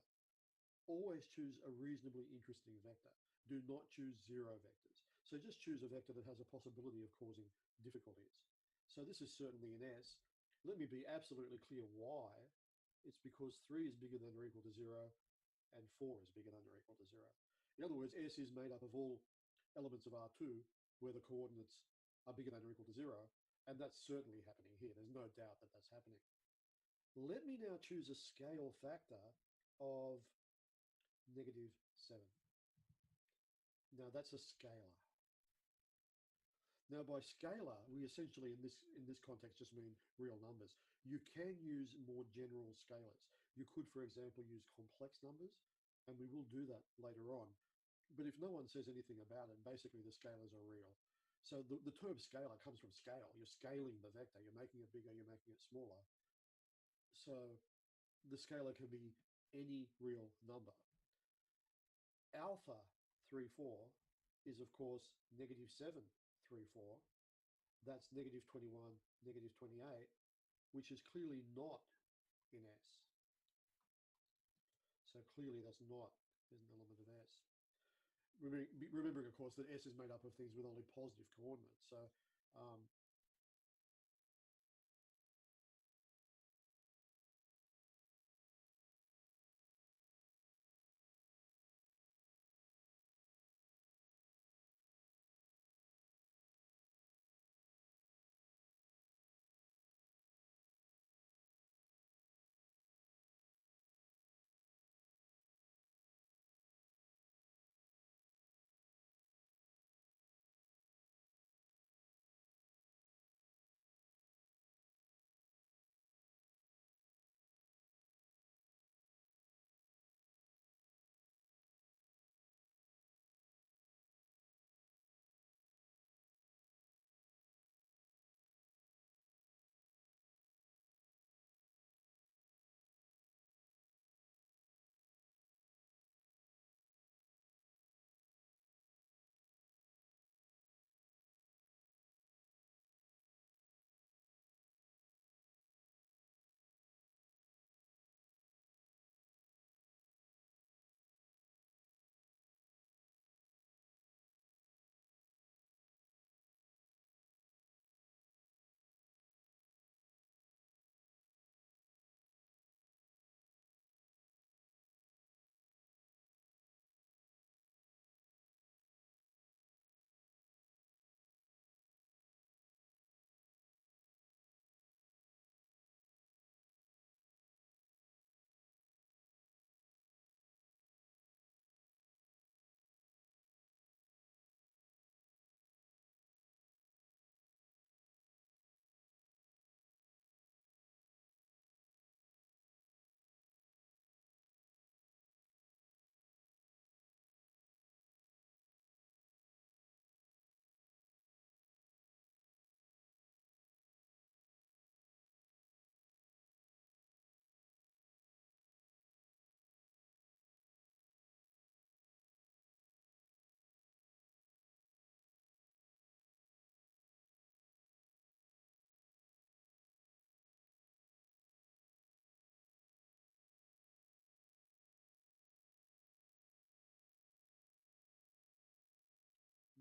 always choose a reasonably interesting vector. Do not choose 0 vectors. So just choose a vector that has a possibility of causing difficulties. So this is certainly an S. Let me be absolutely clear why. It's because 3 is bigger than or equal to 0 and 4 is bigger than or equal to 0. In other words, S is made up of all elements of R2 where the coordinates are bigger than or equal to 0, and that's certainly happening here. There's no doubt that that's happening. Let me now choose a scale factor of -7. Now that's a scalar. Now by scalar, we essentially in this context just mean real numbers. You can use more general scalars. You could, for example, use complex numbers, and we will do that later on. But if no one says anything about it, basically the scalars are real. So the term scalar comes from scale. You're scaling the vector. You're making it bigger. You're making it smaller. So the scalar can be any real number. Alpha 3, 4 is, of course, -7, 3, 4. That's -21, -28, which is clearly not in S. So clearly that's not an element of S. Remembering, of course, that S is made up of things with only positive coordinates. So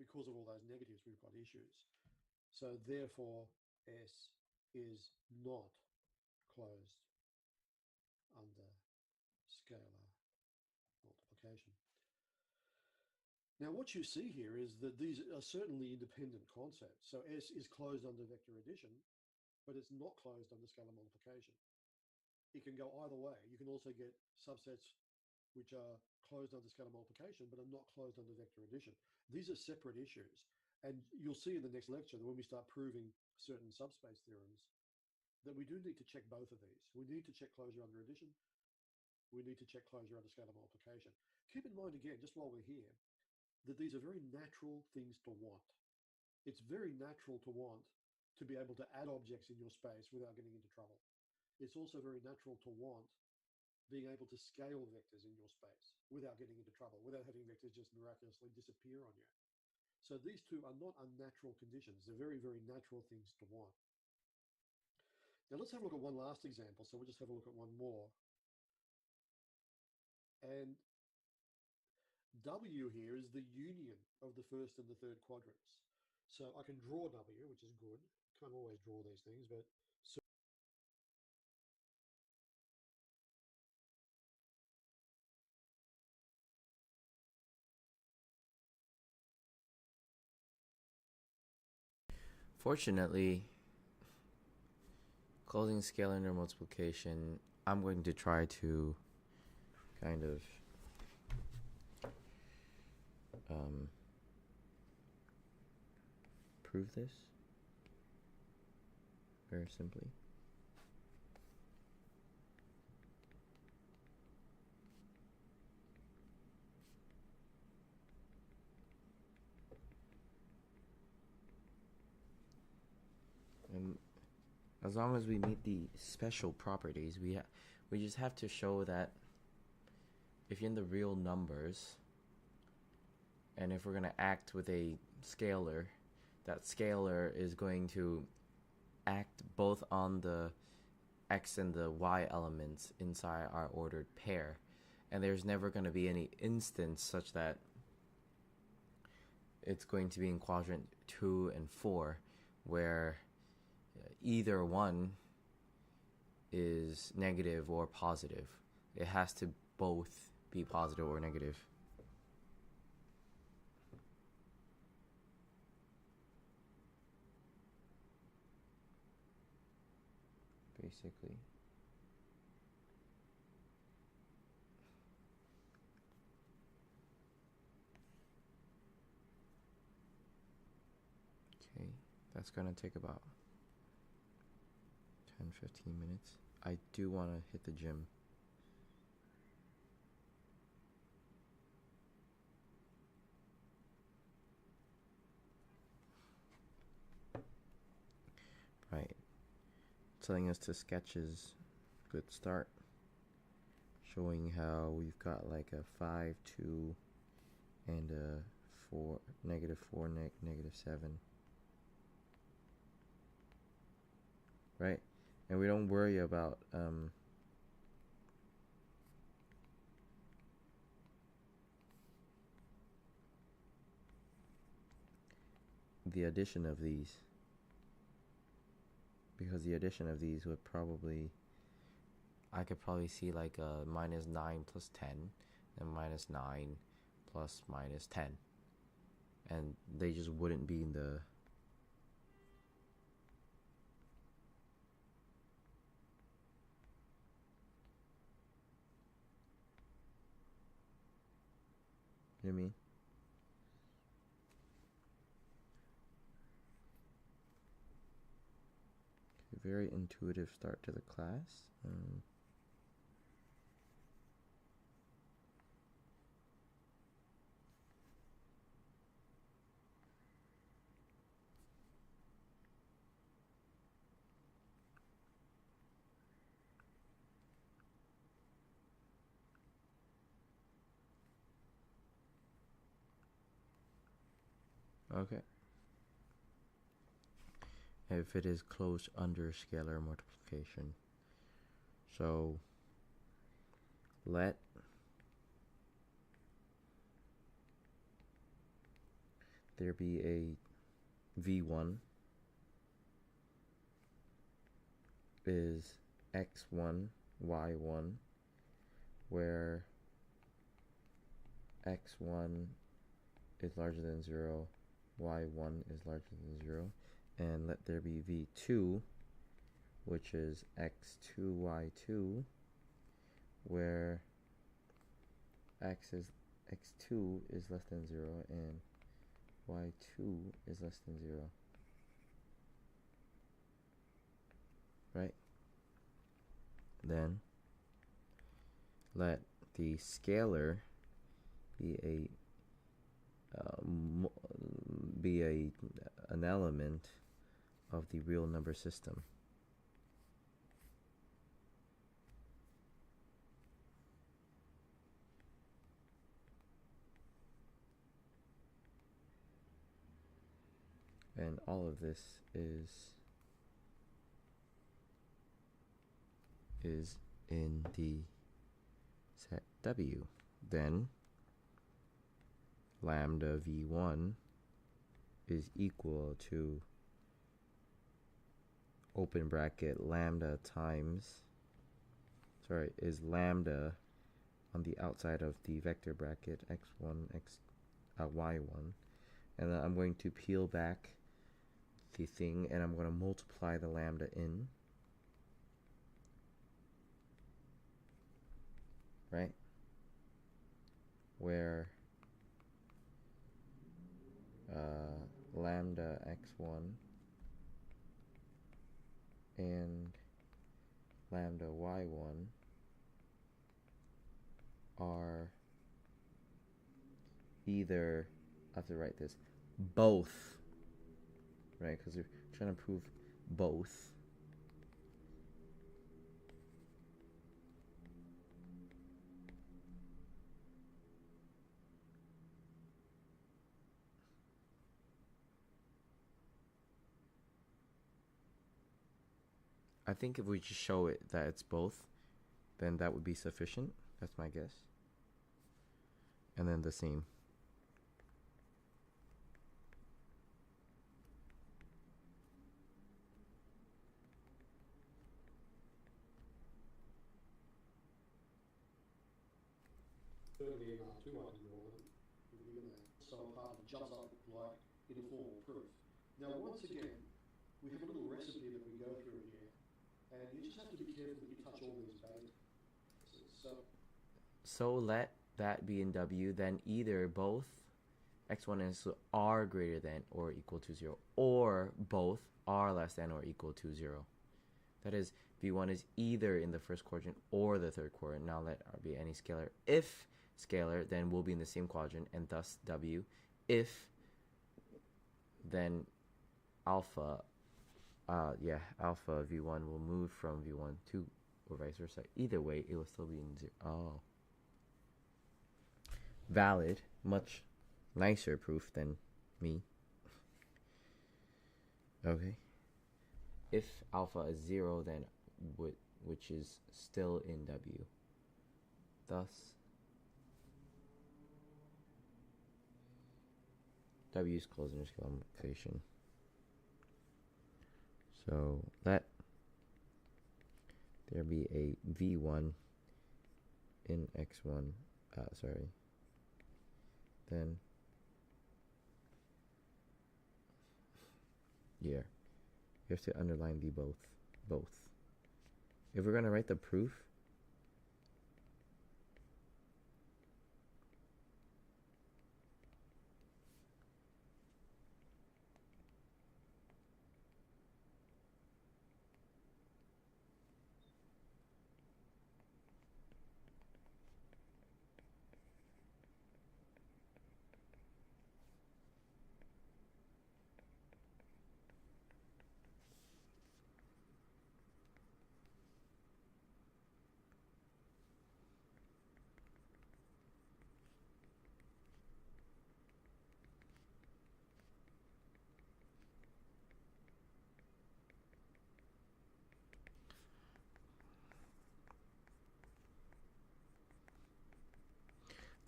because of all those negatives, we've got issues. So therefore, S is not closed under scalar multiplication. Now, what you see here is that these are certainly independent concepts. So S is closed under vector addition, but it's not closed under scalar multiplication. It can go either way. You can also get subsets which are closed under scalar multiplication, but are not closed under vector addition. These are separate issues. And you'll see in the next lecture that when we start proving certain subspace theorems, that we do need to check both of these. We need to check closure under addition. We need to check closure under scalar multiplication. Keep in mind again, just while we're here, that these are very natural things to want. It's very natural to want to be able to add objects in your space without getting into trouble. It's also very natural to want being able to scale vectors in your space without getting into trouble, without having vectors just miraculously disappear on you. So these two are not unnatural conditions. They're very, very natural things to want. Now let's have a look at one last example. So we'll just have a look at one more. And W here is the union of the first and the third quadrants. So I can draw W, which is good. Can't always draw these things, but so Fortunately, closing scalar under multiplication, I'm going to try to kind of prove this very simply. And as long as we meet the special properties, we just have to show that if you're in the real numbers, and if we're going to act with a scalar, that scalar is going to act both on the x and the y elements inside our ordered pair. And there's never going to be any instance such that it's going to be in quadrant 2 and 4 where either one is negative or positive. It has to both be positive or negative. Basically. Okay, that's gonna take about 10-15 minutes. I do want to hit the gym. Right. Telling us to sketches. Good start. Showing how we've got like a 5, 2, and a 4, -4, -7. Right? And we don't worry about the addition of these, because the addition of these would probably, I could probably see like a -9 plus 10 and -9 plus -10, and they just wouldn't be in the you know what I mean? Okay, very intuitive start to the class. Okay. If it is closed under scalar multiplication. So let there be a v1 is x1, y1, where x1 is larger than 0, y1 is larger than 0, and let there be v2, which is x2, y2, where x2 is less than 0 and y2 is less than 0. Right? Then let the scalar be an element of the real number system. And all of this is in the set W. Then lambda v1 is equal to open bracket lambda times, is lambda on the outside of the vector bracket x1, y1, and then I'm going to peel back the thing and I'm going to multiply the lambda in, right? Where lambda x1 and lambda y1 are either, I have to write this, both, right? Because we're trying to prove both. I think if we just show it that it's both, then that would be sufficient. That's my guess. And then the same. Certainly in R2 I didn't want it. You're going to some part that jumps up like informal proof. Now once again, we have a little recipe that we go through here, and you just have to be careful that you touch all these bases. So let that be in W, then either both x1 and x2 are greater than or equal to 0, or both are less than or equal to 0. That is, v1 is either in the first quadrant or the third quadrant. Now let R be any scalar. If scalar, then we'll be in the same quadrant, and thus W. If, then alpha v1 will move from v1 to, or vice versa. Either way, it will still be in 0. Oh. Valid. Much nicer proof than me. Okay. If alpha is 0, then which is still in W. Thus, W's closed interscale multiplication. So let there be a v1 in x1. Then yeah, you have to underline the both. If we're gonna write the proof,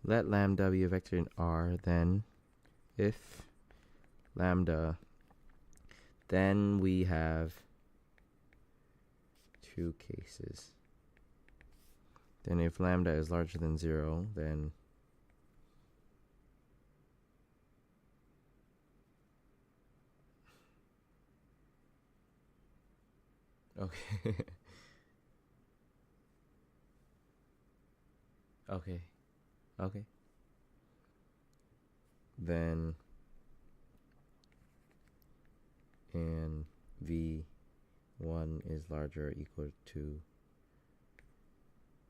let lambda be a vector in R, then if lambda. Then we have two cases. Then if lambda is larger than 0, then okay. Okay. Okay. Then and v1 is larger or equal to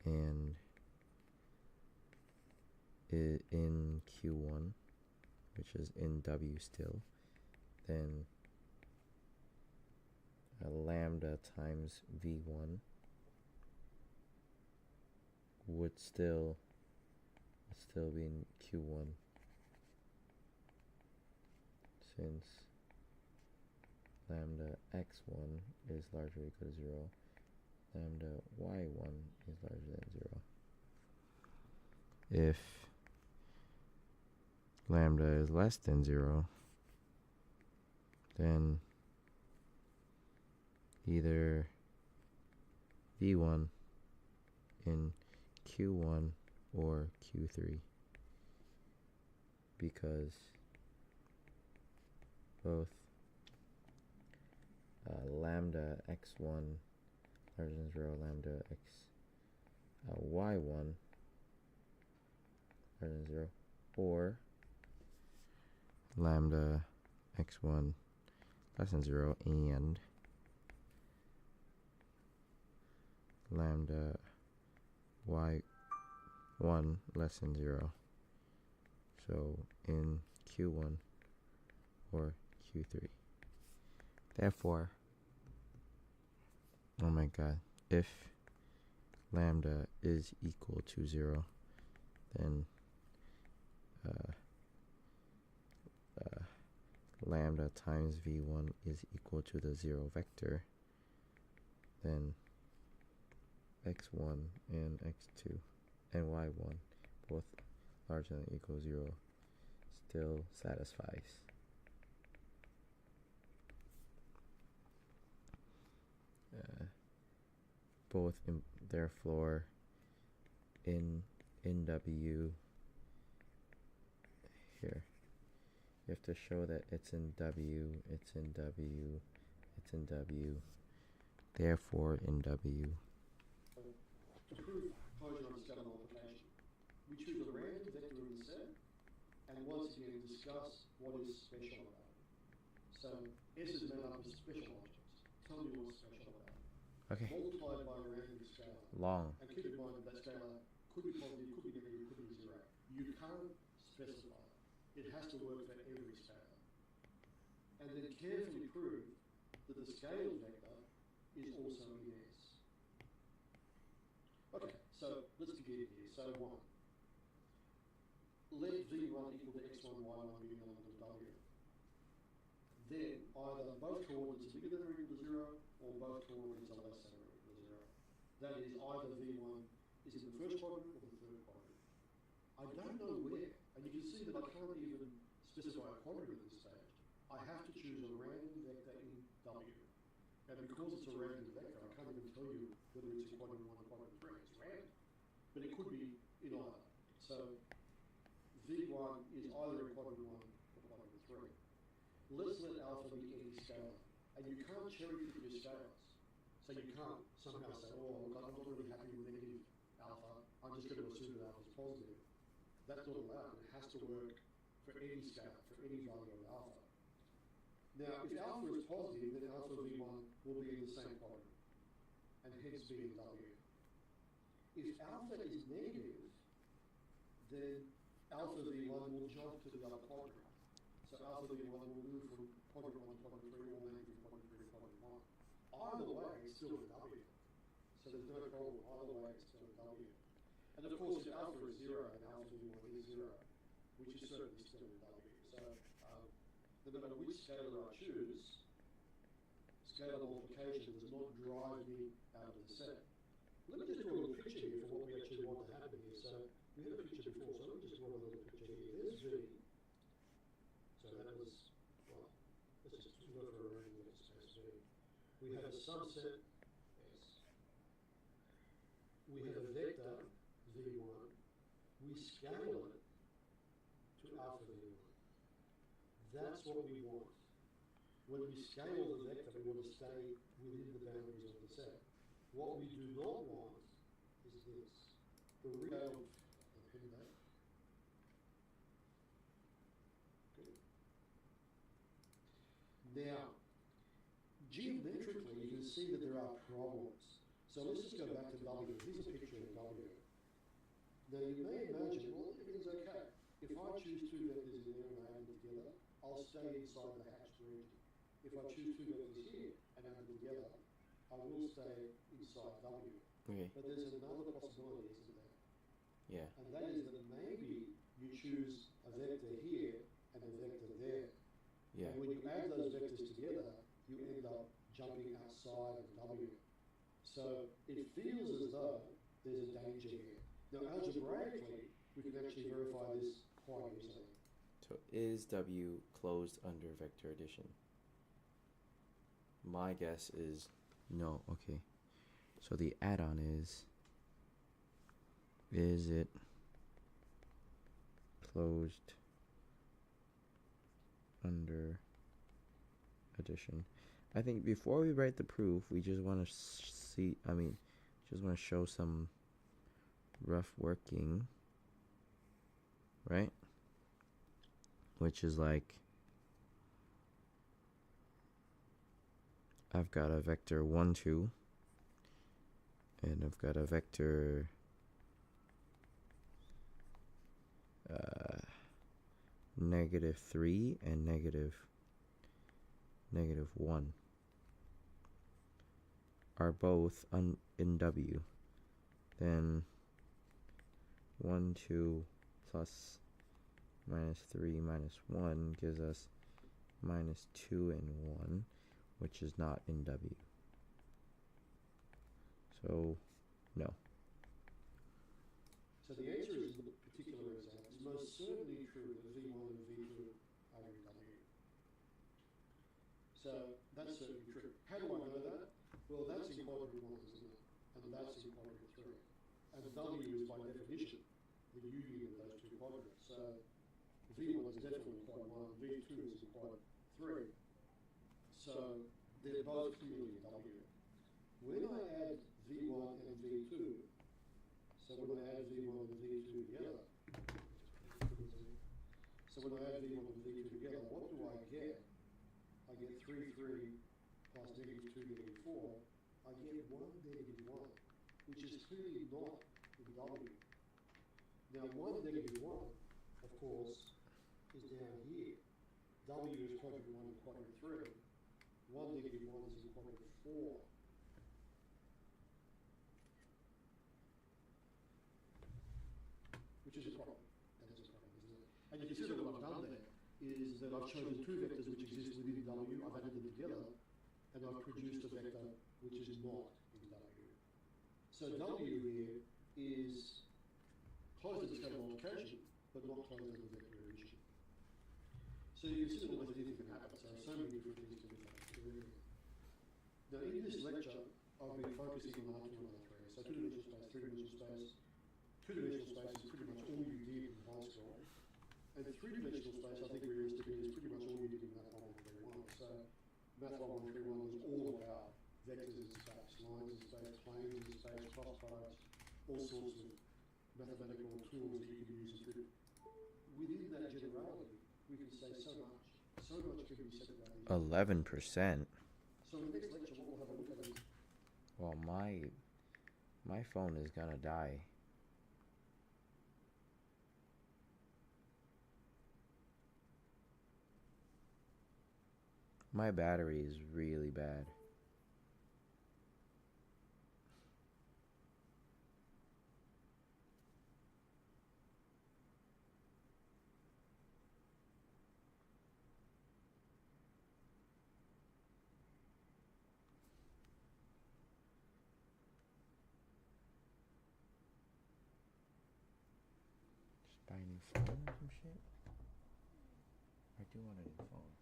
and in q1, which is in w still, then lambda times v1 would still be in q1, since lambda x1 is larger or equal to 0, lambda y1 is larger than 0. If lambda is less than 0, then either v1 in q1 or q3, because both lambda x1 larger than 0, lambda y1 larger than 0, or lambda x1 less than 0 and lambda y1 less than 0. So in q1 or q3. Therefore, oh my god, if lambda is equal to 0, then lambda times v1 is equal to the 0 vector, then x1 and x2 and y1 both larger than or equal to 0 still satisfies. Both in therefore in w here, you have to show that it's in w, it's in w, it's in w, therefore in w. To prove closure on a scalar multiplication, we choose a random vector in the set, and once again discuss what is special about it. So S is made up of special objects. Tell me what's special about it. Okay. Multiplied by a random scalar. Long. And keep in mind that scalar could be positive, could be negative, could be 0. You can't specify it. It has to work for every scalar. And then carefully prove that the scale vector is also in S. Okay, so let's begin here. So 1. Let v1 equal to x1, y1 be an element of w. Then either both coordinates are bigger than or equal to 0, or both coordinates are less than or equal to 0. That is, either v1 is in the first quadrant or the third quadrant. I don't know where, and you can see that I can't even specify a quadrant at this stage. I have to choose a random vector in w. And because it's a random vector, I can't even tell you whether it's in quadrant 1 or quadrant 3. It's random. But it could be in either. So v1 is either in quadrant 1 or quadrant 3. Let's let alpha be any scalar. And you can't cherry pick your scalars. So you can't somehow say, oh, look, I'm not really happy with negative alpha. I'm just going to assume that alpha is positive. That's not allowed. It has to work for any scalar, for any value of alpha. Now, if alpha is positive, then alpha v1 will be in the same quadrant, and hence be in w. If alpha is negative, then alpha v1 will jump to the other quadrant. So alpha v1 will move from quadrant 1 to quadrant 3, or maybe from quadrant 3 to quadrant 1. Either way, it's still in w. So there's no problem. Either way, it's still in w. And of course, if alpha is 0 and alpha v1 is 0, which is certainly still in w. So no matter which scalar I choose, scalar multiplication does not drive me out of the set. Let me just draw a little picture here for what we actually want to happen here. So we had a picture before, so let me just draw a little picture here. There's V. So that was, well, we have a subset S. We have a vector v1. We scale it to alpha v1. That's what we want. When we scale the vector, we want to stay within the boundaries of the set. What we do not want is this. The real Now, geometrically, you can see that there are problems. So let's just go back to W. Here's a picture of W. Now, you may imagine, well, everything's okay. If I choose two vectors in there and I add them together, I'll stay inside the hatched region. If I choose two vectors here and add them together, I will stay inside W. Okay. But there's another possibility, isn't there? Yeah. And that is that maybe you choose a vector here and a vector there. Yeah. And when you add those vectors together, you end up jumping outside of W. So it feels as though there's a danger here. Now, algebraically, we can actually verify this quite easily. So is W closed under vector addition? My guess is no. Okay. So the add-on is it closed under addition? I think before we write the proof, we just want to just want to show some rough working, right? Which is like, I've got a vector 1, 2, and I've got a vector -3 and -1 are both in W. Then 1, 2 plus -3 -1 gives us -2 and 1, which is not in W. So, no. So the answer is, in the particular example, it's most certainly true that V1 and V2 are in W. So that's certainly true. How do I know that? Well, that's in quadrant 1, isn't it? And that's in quadrant 3. And W is by definition the union of those two quadrants. So V1 is definitely in quadrant 1, V2 is in quadrant 3. So they're both clearly in W. When I add V1 and V2, so when I add V1 and V2 together, what do I get? I get 3, 3 plus -2, -4. I get 1, -1, which is clearly not in W. Now 1, -1, of course, is down here. W is quadrant 1 and quadrant 3. 1, -1 is in quadrant 4. Which is a problem. That is a problem, isn't it? And you can see that what I've done there is that I've chosen two vectors which exist within W, I've added them together, and I've produced a vector which is not in W. So W here is closed under scalar multiplication, but not closed under vector addition. So you can see that almost anything can happen. So many different things can be happening. Now in this lecture, I've been focusing on R2 and R3. So two-dimensional space, three-dimensional space. Two-dimensional space is pretty much all you did in high school. And three-dimensional space, I think realistically, is pretty much all you did in Math 131. So Math 131 was all about vectors in space, lines in space, planes in space, cross products, all sorts of mathematical tools that you can use. Within that generality, we can say so much. So much can be said about these. 11%. So in the next lecture, what we'll have a look at is... Well, my phone is gonna die. My battery is really bad. Just buy a new phone or some shit? I do want a new phone.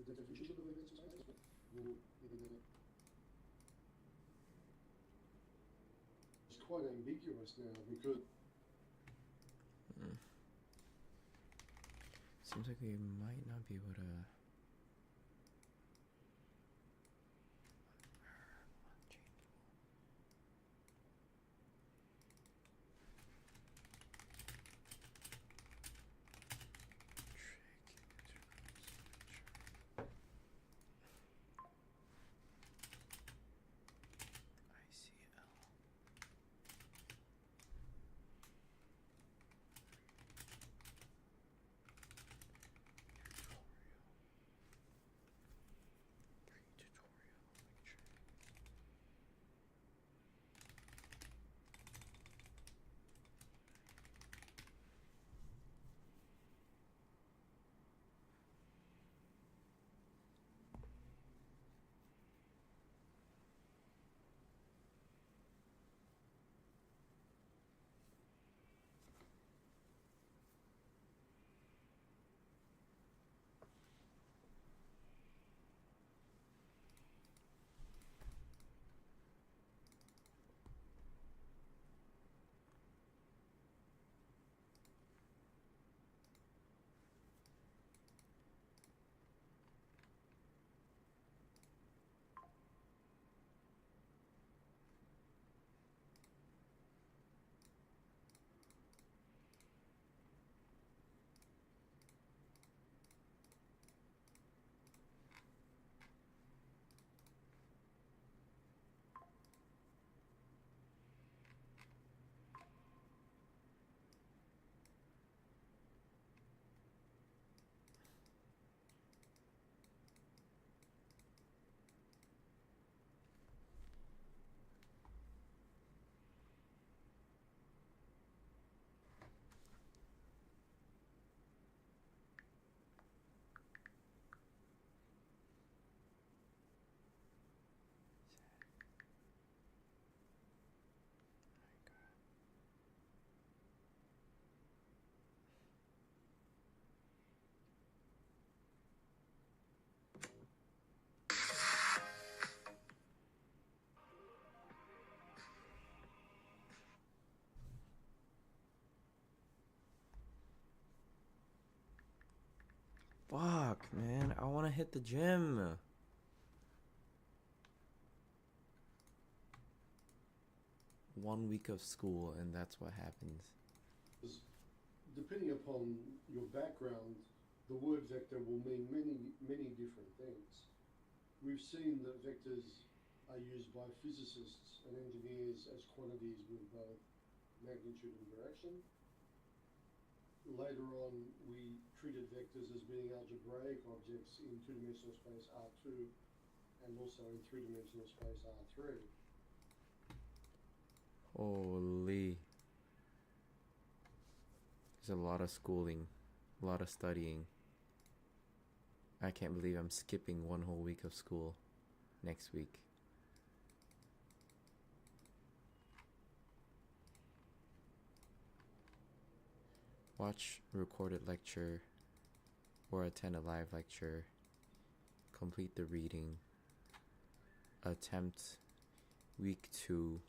the definition of a vector space will it's quite ambiguous now because Seems like we might not be able to. Fuck, man. I want to hit the gym. One week of school, and that's what happens. depending upon your background, the word vector will mean many different things. We've seen that vectors are used by physicists and engineers as quantities with both magnitude and direction. Later on, we treated vectors as being algebraic objects in two-dimensional space R2 and also in three-dimensional space R3. Holy. There's a lot of schooling, a lot of studying. I can't believe I'm skipping one whole week of school next week. Watch a recorded lecture or attend a live lecture. Complete the reading. Attempt week 2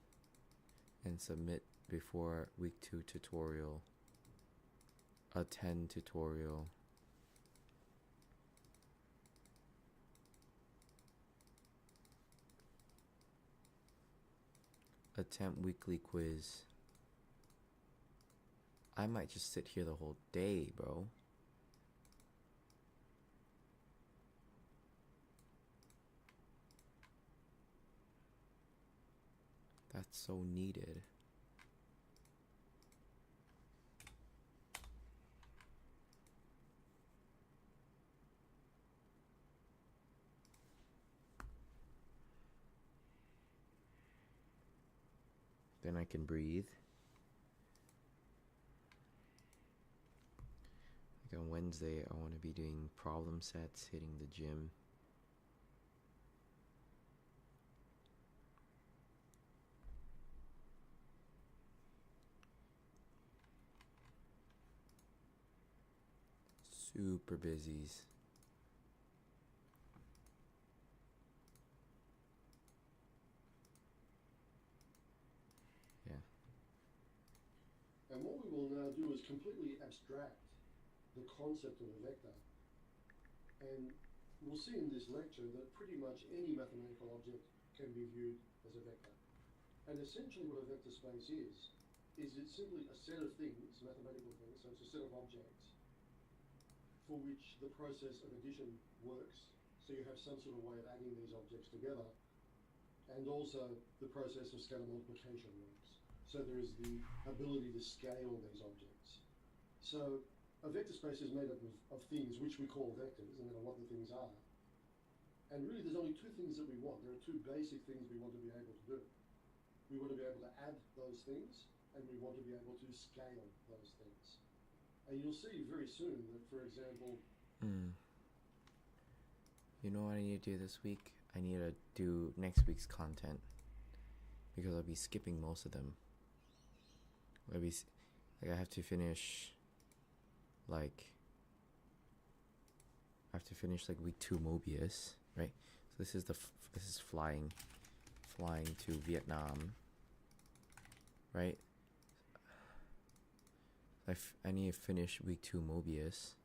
and submit before week 2 tutorial. Attend tutorial. Attempt weekly quiz. I might just sit here the whole day, bro. That's so needed. Then I can breathe. Like on Wednesday, I want to be doing problem sets, hitting the gym. Super busies. And what we will now do is completely abstract the concept of a vector. And we'll see in this lecture that pretty much any mathematical object can be viewed as a vector. And essentially what a vector space is it's simply a set of things, mathematical things, so it's a set of objects for which the process of addition works. So you have some sort of way of adding these objects together, and also the process of scalar multiplication works. So there is the ability to scale these objects. So a vector space is made up of things which we call vectors, no matter what the things are. And really there's only two things that we want. There are two basic things we want to be able to do. We want to be able to add those things, and we want to be able to scale those things. And you'll see very soon that, for example... You know what I need to do this week? I need to do next week's content, because I'll be skipping most of them. I have to finish like week 2 Mobius, right? So this is flying to Vietnam, right? I need to finish week 2 Mobius.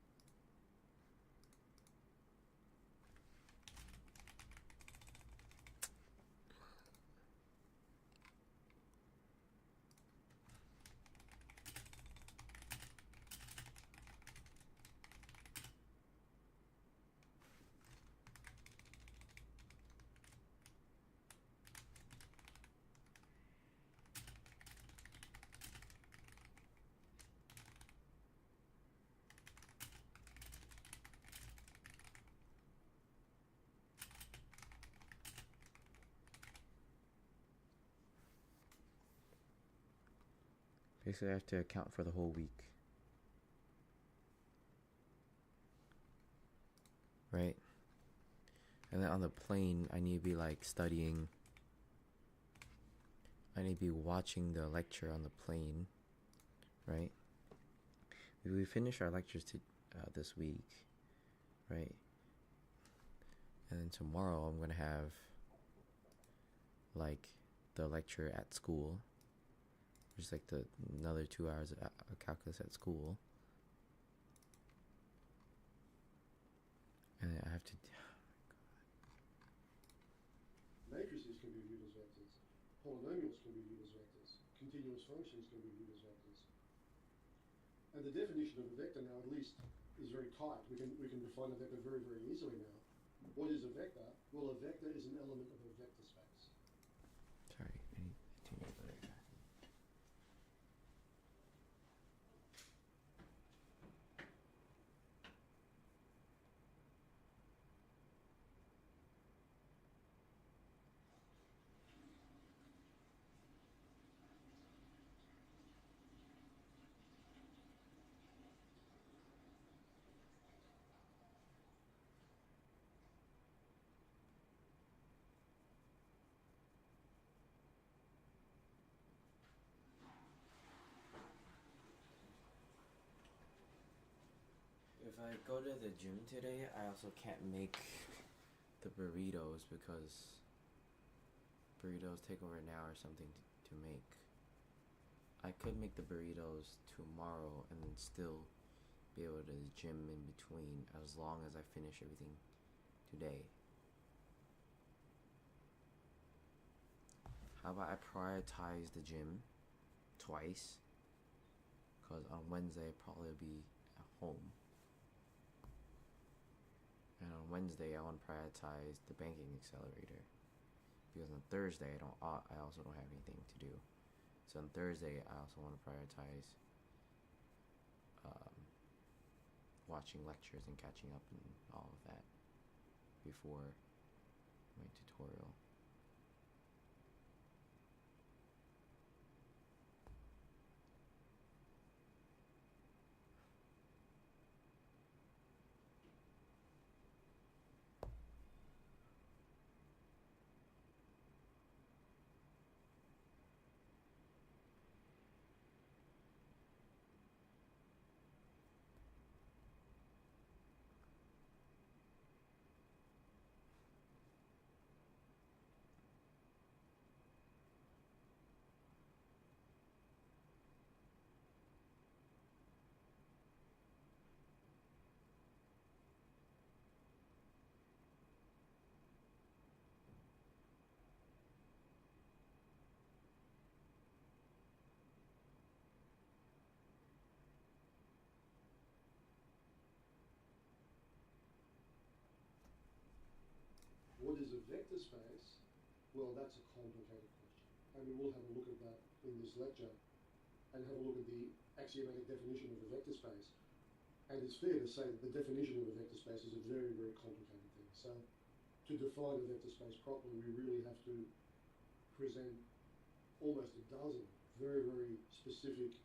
Basically, I have to account for the whole week. Right? And then on the plane, I need to be like studying. I need to be watching the lecture on the plane. Right? We finish our lectures this week. Right? And then tomorrow, I'm going to have like the lecture at school. Just like another 2 hours of calculus at school. And I have to... Matrices can be viewed as vectors. Polynomials can be viewed as vectors. Continuous functions can be viewed as vectors. And the definition of a vector now, at least, is very tight. We can define a vector very, very easily now. What is a vector? Well, a vector is an element of a vector space. Sorry, I need to change that. If I go to the gym today, I also can't make the burritos because burritos take over an hour or something to make. I could make the burritos tomorrow and then still be able to gym in between as long as I finish everything today. How about I prioritize the gym twice? Because on Wednesday I'll probably be at home. And on Wednesday, I want to prioritize the banking accelerator, because on Thursday I also don't have anything to do. So on Thursday, I also want to prioritize watching lectures and catching up and all of that before my tutorial. space, well, that's a complicated question. And we will have a look at that in this lecture and have a look at the axiomatic definition of a vector space. And it's fair to say that the definition of a vector space is a very, very complicated thing. So to define a vector space properly, we really have to present almost a dozen very, very specific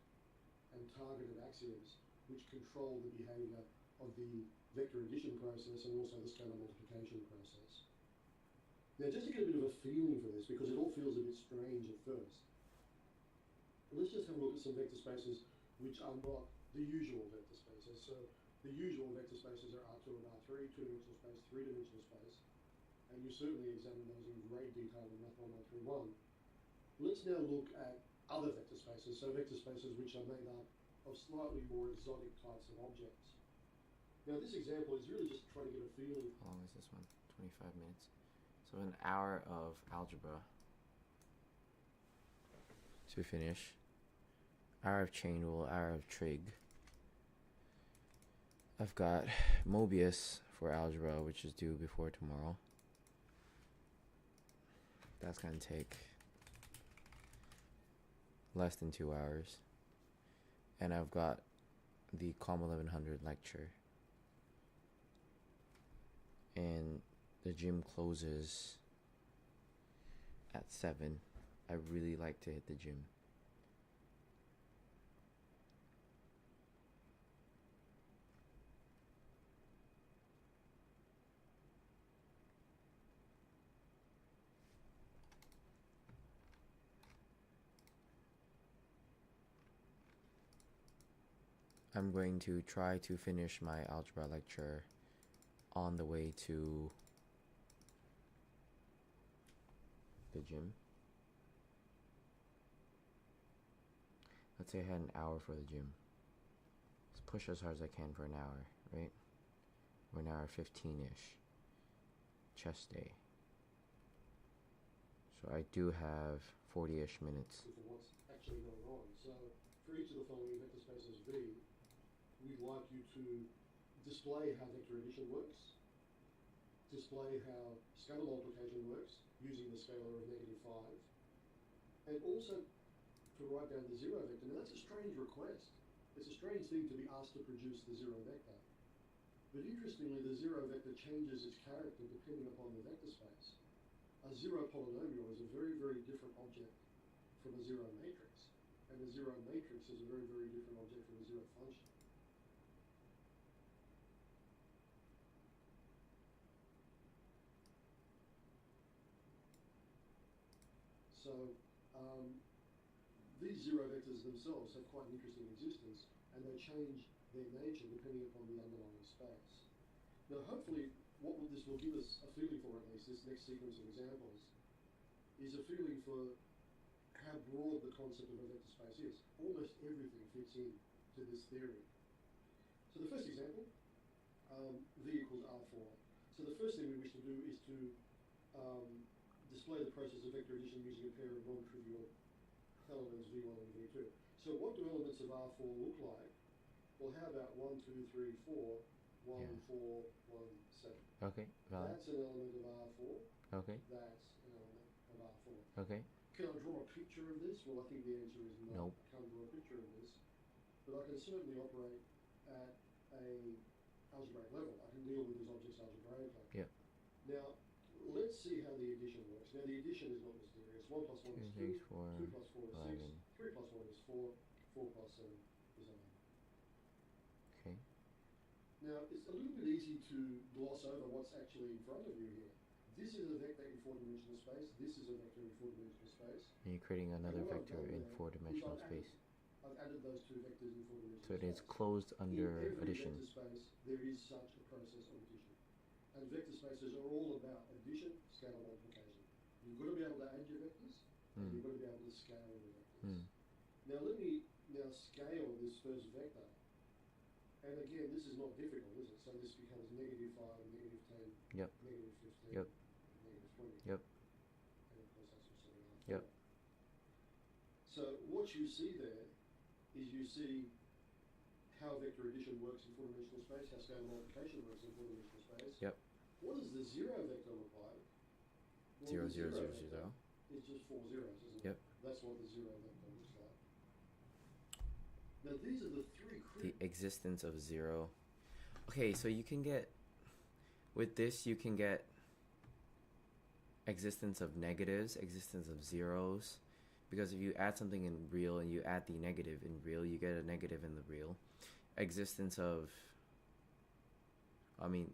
and targeted axioms which control the behavior of the vector addition process and also the scalar multiplication process. Now, just to get a bit of a feeling for this, because it all feels a bit strange at first, let's just have a look at some vector spaces which are not the usual vector spaces. So the usual vector spaces are R2 and R3, two-dimensional space, three-dimensional space, and you certainly examine those in great detail in Math 1131. Let's now look at other vector spaces, so vector spaces which are made up of slightly more exotic types of objects. Now, this example is really just trying to get a feeling. How long is this one? 25 minutes. So an hour of algebra to finish. Hour of chain rule, hour of trig. I've got Mobius for algebra, which is due before tomorrow. That's going to take less than 2 hours. And I've got the COM 1100 lecture. And the gym closes at 7. I really like to hit the gym. I'm going to try to finish my algebra lecture on the way to the gym. Let's say I had an hour for the gym. Let's push as hard as I can for an hour, right? Or an hour 15-ish. Chest day. So I do have 40-ish minutes. For what's actually going on. So for each of the following vector spaces V, we'd like you to display how vector addition works, display how scalar multiplication works using the scalar of -5, and also to write down the zero vector. Now that's a strange request. It's a strange thing to be asked to produce the zero vector. But interestingly, the zero vector changes its character depending upon the vector space. A zero polynomial is a very, very different object from a zero matrix. And a zero matrix is a very, very different object from a zero function. So these zero vectors themselves have quite an interesting existence, and they change their nature depending upon the underlying space. Now, hopefully, what this will give us a feeling for, at least, this next sequence of examples, is a feeling for how broad the concept of a vector space is. Almost everything fits in to this theory. So the first example, V equals R4. So the first thing we wish to do is to display the process of vector addition using a pair of non-trivial elements V1 and V2. So what do elements of R4 look like? Well, how about 1, 2, 3, 4, 1, Yeah. 4, 1, 7? Okay, valid. That's an element of R4. Okay, That's an element of R4. okay. Can I draw a picture of this? Well, I think the answer is no. Nope. I can't draw a picture of this. But I can certainly operate at a algebraic level. I can deal with these objects algebraically. Yep. Now, let's see how the addition works. Now, the addition is not mysterious. 1 plus 1 is 2, 2 plus 4 is 6, 3 plus 1 is 4, 4 plus 7 is 11. Okay. Now, it's a little bit easy to gloss over what's actually in front of you here. This is a vector in 4-dimensional space. This is a vector in 4-dimensional space. And you're creating another what I've vector done in there 4-dimensional is space. I've added those two vectors in 4-dimensional So it space. is closed under in every addition. vector space, there is such a process of addition. And vector spaces are all about addition, scalar multiplication. You've got to be able to add your vectors, and you've got to be able to scale your vectors. Now let me now scale this first vector. And again, this is not difficult, is it? So this becomes -5, -10, Yep. -15, Yep. -20. Yep. And of course that's also an Yep. So what you see there is you see how vector addition works in 4-dimensional space, how scalar multiplication works in 4-dimensional space. Yep. What does the zero vector look like? Well, 0, the 0, zero 0, vector 0. is just 4 zeros, isn't Yep. it? That's what the zero vector looks like. Now these are the three The existence of 0. Okay, so you can get, with this you can get existence of negatives, existence of zeros, because if you add something in real and you add the negative in real, you get a negative in the real. Existence of,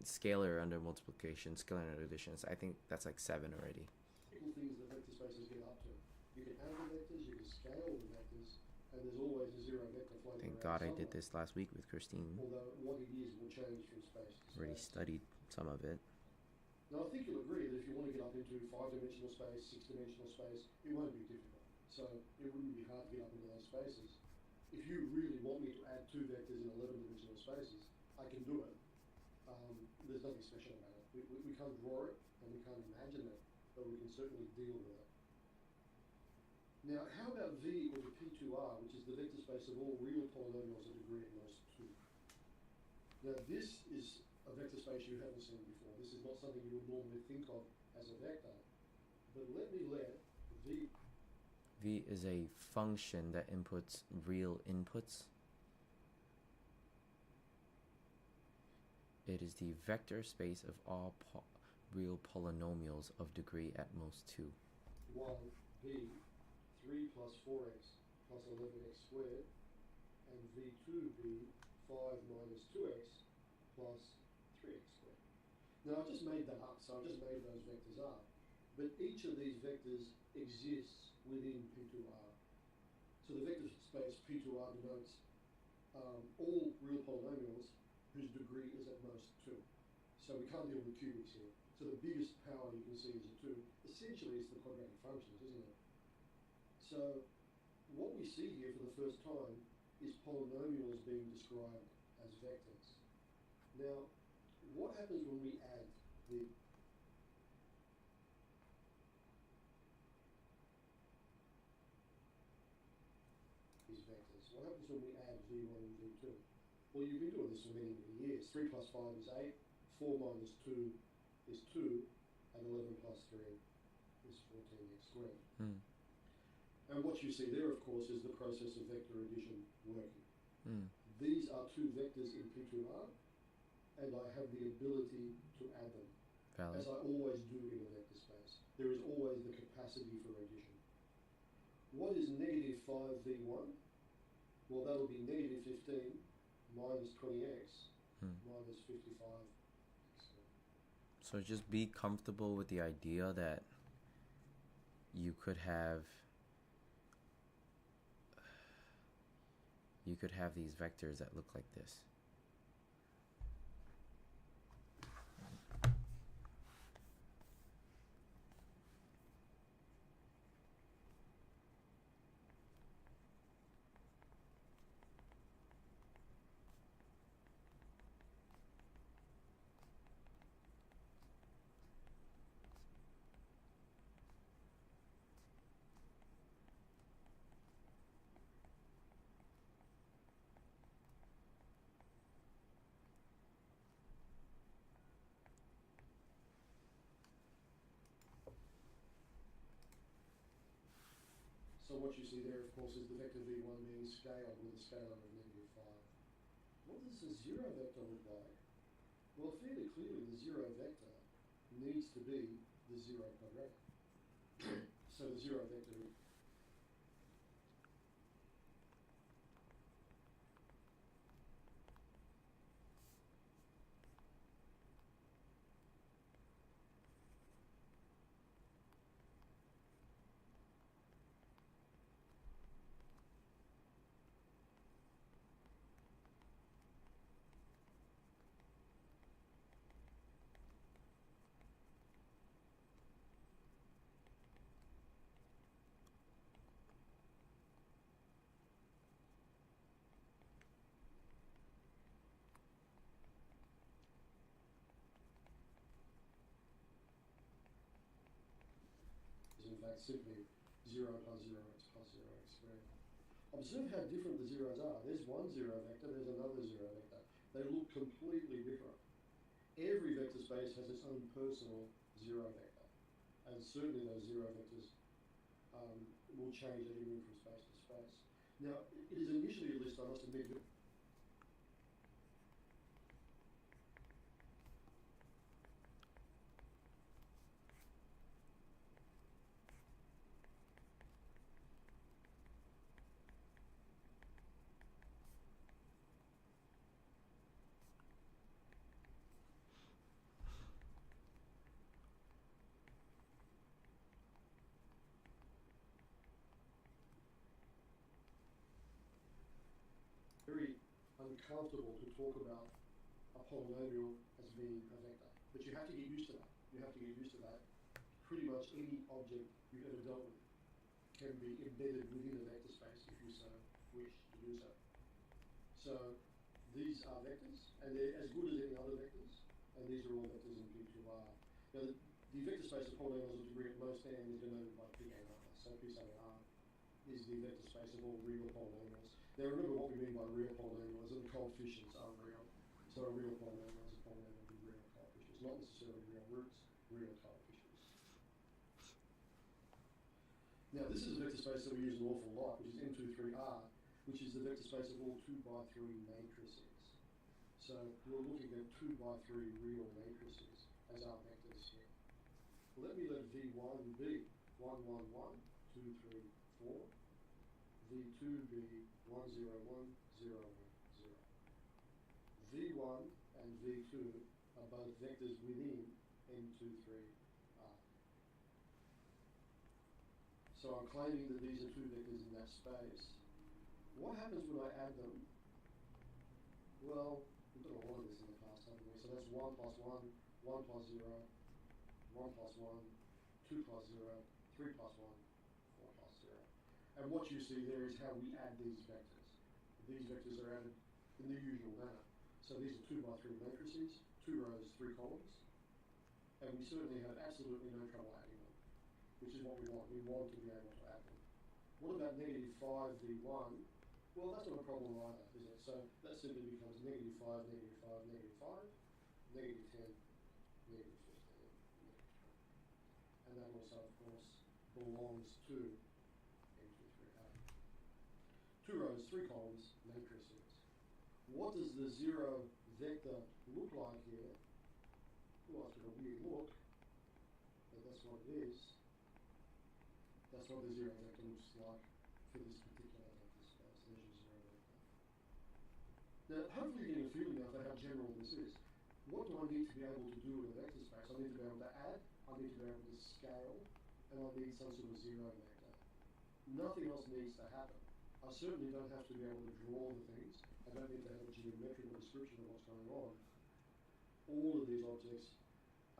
scalar under multiplication, scalar under addition. I think that's like 7 already. things that vector spaces get up to. You can add the vectors, you can scale the vectors, and there's always a zero vector floating Thank around God I somewhere. did this last week with Christine. Although what it is will change from space to space. Already studied some of it. Now I think you'll agree that if you want to get up into 5-dimensional space, 6-dimensional space, it won't be difficult. So it wouldn't be hard to get up into those spaces. If you really want me to add 2 vectors in 11-dimensional spaces, I can do it. There's nothing special about it. We can't draw it and we can't imagine it, but we can certainly deal with it. Now, how about V equal to P2R, which is the vector space of all real polynomials of degree at most 2? Now, this is a vector space you haven't seen before. This is not something you would normally think of as a vector. But let me let V... V is a function that inputs real inputs. It is the vector space of all real polynomials of degree at most 2. While V 3 plus 4x plus 11x squared, and V2 be 5 minus 2x plus 3x squared. Now I've just made that up, so I've just made those vectors up. But each of these vectors exists within P2R. So the vector space P2R denotes all real polynomials whose degree is at most 2. So we can't deal with cubics here. So the biggest power you can see is a 2. Essentially it's the quadratic functions, isn't it? So what we see here for the first time is polynomials being described as vectors. Now, what happens when we add these vectors? What happens when we add V1 and V2? Well, you've been doing this for many, many years. 3 plus 5 is 8, 4 minus 2 is 2, and 11 plus 3 is 14x squared. And what you see there, of course, is the process of vector addition working. These are 2 vectors in P2R, and I have the ability to add them. Valid. As I always do in a vector space. There is always the capacity for addition. What is negative 5v1? Well, that'll be negative 15 minus 20x minus 55x. So just be comfortable with the idea that you could have these vectors that look like this. So what you see there, of course, is the vector v1 being scaled with a scalar of negative 5. What does the 0 vector look like? Well, fairly clearly the 0 vector needs to be the 0 quadratic. So the 0 vector is in fact simply 0 plus 0x plus 0x squared. Observe how different the zeros are. There's one 0 vector, there's another 0 vector. They look completely different. Every vector space has its own personal 0 vector. And certainly those zero vectors will change as you move from space to space. Now, it is initially a list, I must admit, very uncomfortable to talk about a polynomial as being a vector. But you have to get used to that. You have to get used to that. Pretty much any object you've ever dealt with can be embedded within a vector space if you so wish to do so. So these are vectors, and they're as good as any other vectors, and these are all vectors in P2R. Now, the vector space of polynomials of degree at most n is denoted by Pk R. So Pk R is the vector space of all real polynomials. Now remember what we mean by real polynomials, that the coefficients are real. So a real polynomial is a polynomial with real coefficients, not necessarily real roots, real coefficients. Now this is a vector space that we use an awful lot, which is M23R, which is the vector space of all 2x3 matrices. So we're looking at 2x3 real matrices as our vectors here. Let me let V1 be 1, 1, 1, 2, 3, 4. V2 be 1, 0, 1, 0, 1, 0. V1 and V2 are both vectors within M23R. So I'm claiming that these are two vectors in that space. What happens when I add them? Well, we've done a lot of this in the past, haven't we? So that's 1 plus 1, 1 plus 0, 1 plus 1, 2 plus 0, 3 plus 1, 4 plus 0. And what you see there is how we add these vectors. These vectors are added in the usual manner. So these are 2x3 matrices, 2 rows, 3 columns. And we certainly have absolutely no trouble adding them, which is what we want. We want to be able to add them. What about negative 5 V1? Well, that's not a problem either, is it? So that simply becomes negative 5, negative 5, negative 5, negative 10, negative 15, negative 20. And that also, of course, belongs to M23R. 2 rows, 3 columns, matrices. What does the zero vector look like here? Well, it's got a weird look, but that's what it is. That's what the zero vector looks like for this particular vector space. There's your zero vector. Now, hopefully you're getting a feeling now for how general this is. What do I need to be able to do in a vector space? I need to be able to add, I need to be able to scale, and I need some sort of zero vector. Nothing else needs to happen. I certainly don't have to be able to draw the things. I don't need to have a geometrical description of what's going on. All of these objects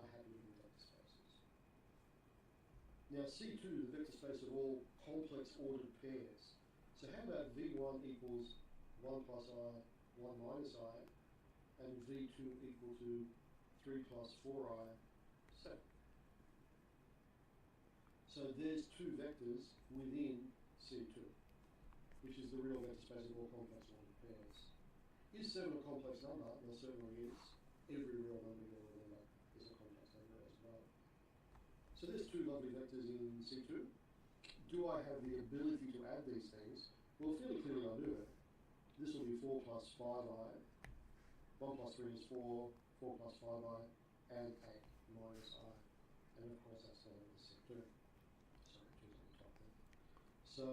are happy in vector spaces. Now C2, the vector space of all complex ordered pairs. So how about V1 equals 1 plus I, 1 minus I, and V2 equal to 3 plus 4I, 7. So there's two vectors within C2, which is the real vector space of all complex ordered pairs. Is 7 a complex number? Well, certainly is. Every real number you'll remember is a complex number as well. So there's two lovely vectors in C2. Do I have the ability to add these things? Well, fairly clearly I do. This will be 4 plus 5i. 1 plus 3 is 4, 4 plus 5i, and 8 minus I. And of course that's not in C2. Sorry, 2's on the top there. So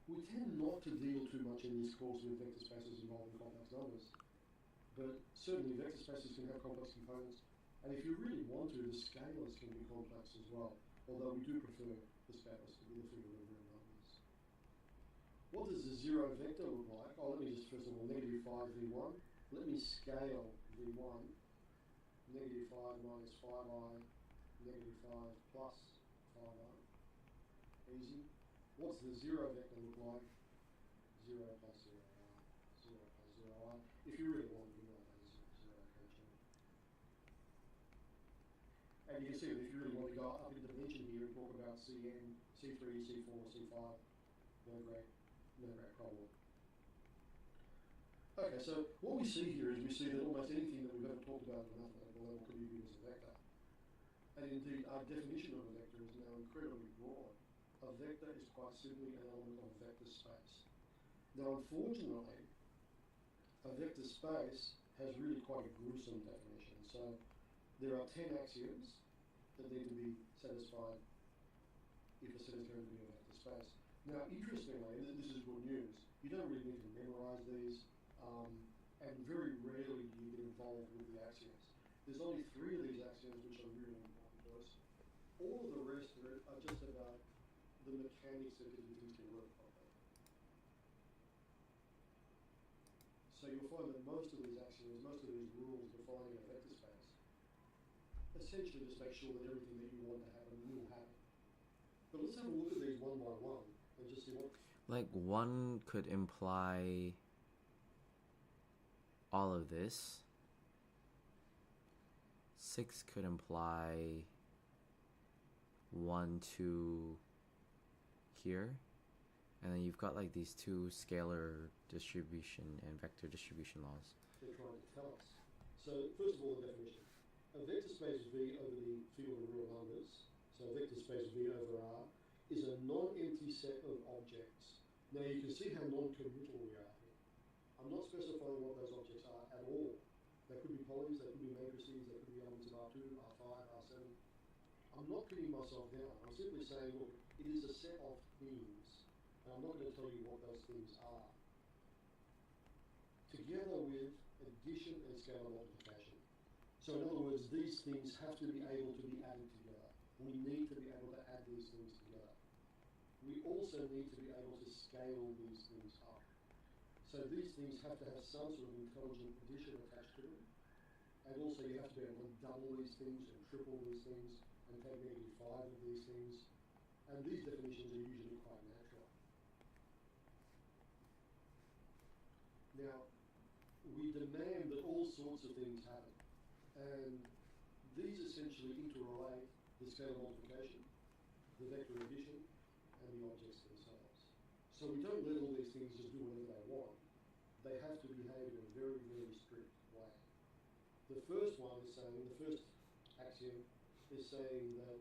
we tend not to deal too much in this course with vector spaces involving complex numbers. But certainly vector spaces can have complex components, and if you really want to, the scalars can be complex as well, although we do prefer the scalars to be the figure of real numbers. What does the zero vector look like? Oh, let me just first of all, negative 5 V1. Let me scale V1. Negative 5 minus 5i, negative 5 plus 5i. Easy. What's the zero vector look like? 0 plus 0i, 0 plus 0i. If you really want to, you know that is 0, can't you? And you can see that if you really want to go up in dimension here and talk about Cn, C3, C4, C5, no great problem. Okay, so what we see here is we see that almost anything that we've ever talked about at the mathematical level could be viewed as a vector. And indeed, our definition of a vector is now incredibly broad. A vector is quite simply an element of vector space. Now, unfortunately, a vector space has really quite a gruesome definition. So there are 10 axioms that need to be satisfied if a set is going to be a vector space. Now, interestingly, and this is good news, you don't really need to memorize these, and very rarely do you get involved with the axioms. There's only 3 of these axioms which are really important to us. All of the rest are just about the mechanics of getting things to work properly. So you'll find that most of these axioms, most of these rules defining a vector space, essentially just make sure that everything that you want to happen will happen. But let's have a look at these one by one and just see what... Like, 1 could imply all of this. 6 could imply 1, 2 here. And then you've got like these 2 scalar distribution and vector distribution laws. They're trying to tell us. So first of all, the definition. A vector space V over the field of real numbers, so a vector space V over R, is a non-empty set of objects. Now you can see how non-committal we are here. I'm not specifying what those objects are at all. They could be polys, they could be matrices, they could be elements of R2, R5, R7. I'm not pinning myself down. I'm simply saying, look, it is a set of things. And I'm not going to tell you what those things are. Together with addition and scalar multiplication. So in other words, these things have to be able to be added together. We need to be able to add these things together. We also need to be able to scale these things up. So these things have to have some sort of intelligent addition attached to them. And also you have to be able to double these things and triple these things and take -5 of these things. And these definitions are usually quite natural. Now, we demand that all sorts of things happen. And these essentially interrelate the scalar multiplication, the vector addition, and the objects themselves. So we don't let all these things just do whatever they want. They have to behave in a very, very strict way. The first one is saying, the first axiom is saying that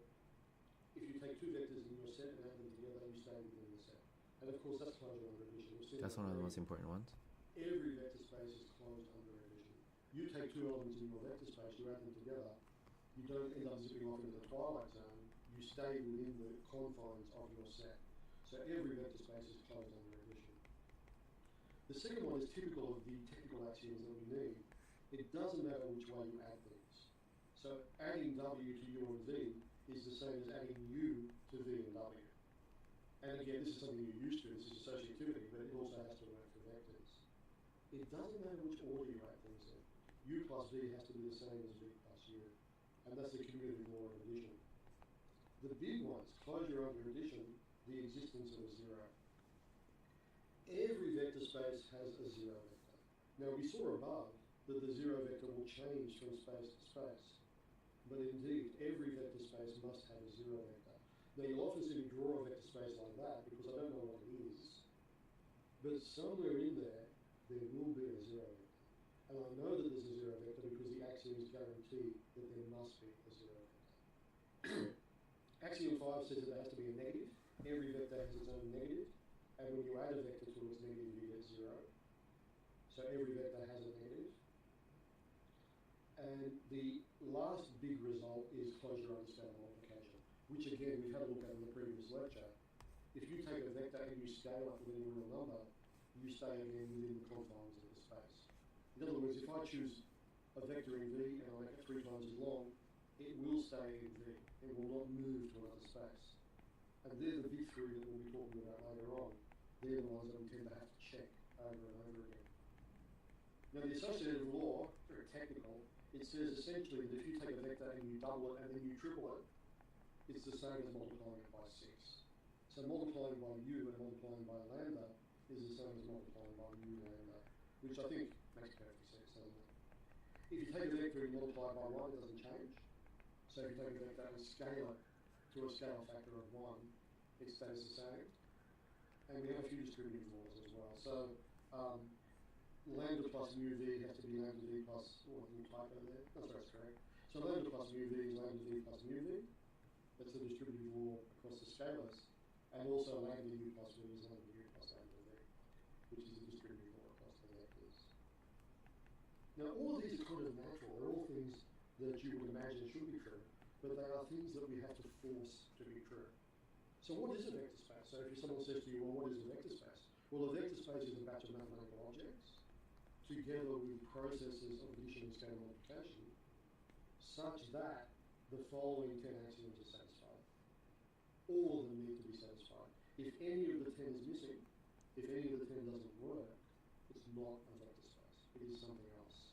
if you take 2 vectors in your set and add them together, you stay within the set. And of course, that's closure under addition. That's one of the most important ones. Every vector space is closed under addition. You take 2 elements in your vector space, you add them together, you don't end up zipping off into the twilight zone, you stay within the confines of your set. So every vector space is closed under addition. The second one is typical of the technical axioms that we need. It doesn't matter which way you add things. So adding W to U and V is the same as adding U to V and W. And again, this is something you're used to, this is associativity, but it also has to work for vectors. It doesn't matter which order you add things in. U plus V has to be the same as V plus U. And that's the commutative law of addition. The big ones, closure under addition, the existence of a zero. Every vector space has a zero vector. Now we saw above that the zero vector will change from space to space. But indeed, every vector space must have a zero vector. Now you'll often see me draw a vector space like that because I don't know what it is. But somewhere in there, there will be a zero vector. And I know that there's a zero vector because the axioms guarantee that there must be a zero vector. Axiom 5 says that there has to be a negative. Every vector has its own negative. And when you add a vector to its negative, you get 0. So every vector has a negative. And the last big result is closure under scalar multiplication, which again we've had a look at in the previous lecture. If you take a vector and you scale up with any real number, you stay again within the confines of the space. In other words, if I choose a vector in V and I make it 3 times as long, it will stay in V. It will not move to another space. And they're the big 3 that we'll be talking about later on. They're the ones that we tend to have to check over and over again. Now the associative law, very technical, it says essentially that if you take a vector and you double it and then you triple it, it's the same as multiplying it by 6. So multiplying by U and multiplying by lambda is the same as multiplying by U lambda, which I think makes perfect sense, doesn't it? If you take a vector and multiply it by 1, it doesn't change. So if you take a vector and scale it to a scale factor of 1, it stays the same. And we have a few distributive laws as well. So lambda plus mu v has to be lambda v plus, what the typo there? That's right, correct. So So lambda plus mu v is lambda v plus mu v. That's the distributive law across the scalars. And also lambda u plus v is lambda u plus lambda v, which is the distributive law across the vectors. Now all of these are kind of natural. They're all things that you would imagine should be true, but they are things that we have to force to be true. So what is a vector space? So if someone says to you, well, what is a vector space? Well, a vector space is a batch of mathematical objects together with processes of addition and scalar multiplication such that the following 10 axioms are satisfied. All of them need to be satisfied. If any of the 10 is missing, if any of the 10 doesn't work, it's not a vector space. It is something else.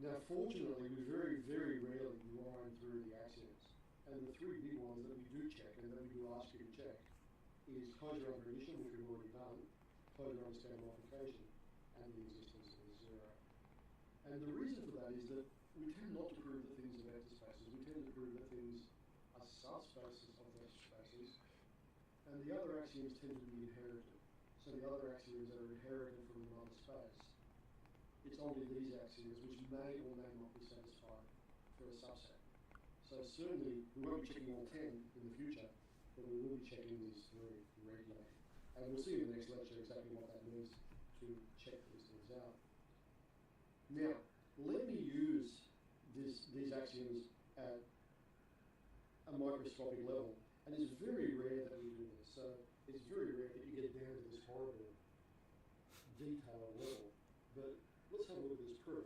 Now, fortunately, we very, very rarely grind through the axioms. And the three big ones that we do check and that we do ask you to check is closure under addition, which we've already done, closure under scalar multiplication, and the existence of a zero. And the reason for that is that we tend not to prove that things are vector spaces. We tend to prove that things are subspaces of vector spaces. And the other axioms tend to be inherited. So the other axioms that are inherited from another space, it's only these axioms which may or may not be satisfied for a subset. So certainly we won't be checking all 10 in the future, but we will be checking these three regularly. And we'll see in the next lecture exactly what that means to check these things out. Now, let me use these axioms at a microscopic level. And it's very rare that we do this. So it's very rare that you get down to this horrible detail level. But let's have a look at this proof.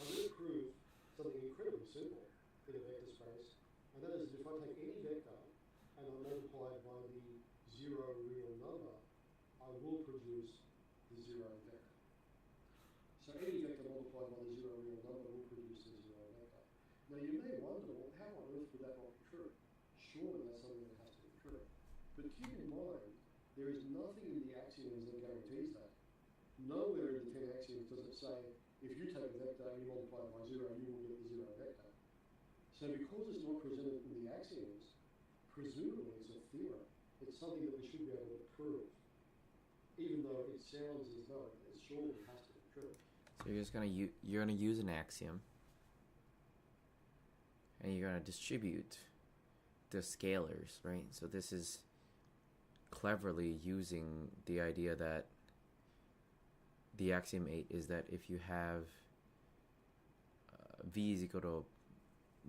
I'm going to prove something incredibly simple in a vector space. And that is if I take any vector and I multiply it by the zero real number, I will produce the zero vector. So any vector multiplied by the zero real number will produce the zero vector. Now you may wonder, well, how on earth would that not be true? Surely that's something that has to be true. But keep in mind, there is nothing in the axioms that guarantees that. Nowhere in the 10 axioms does it say, if you take a vector and you multiply it by zero, you will get the zero vector. So because it's not presented in the axioms, presumably it's a theorem. It's something that we should be able to prove, even though it sounds as though it surely has to be true. So you're gonna use an axiom, and you're gonna distribute the scalars, right? So this is cleverly using the idea that the axiom 8 is that if you have v is equal to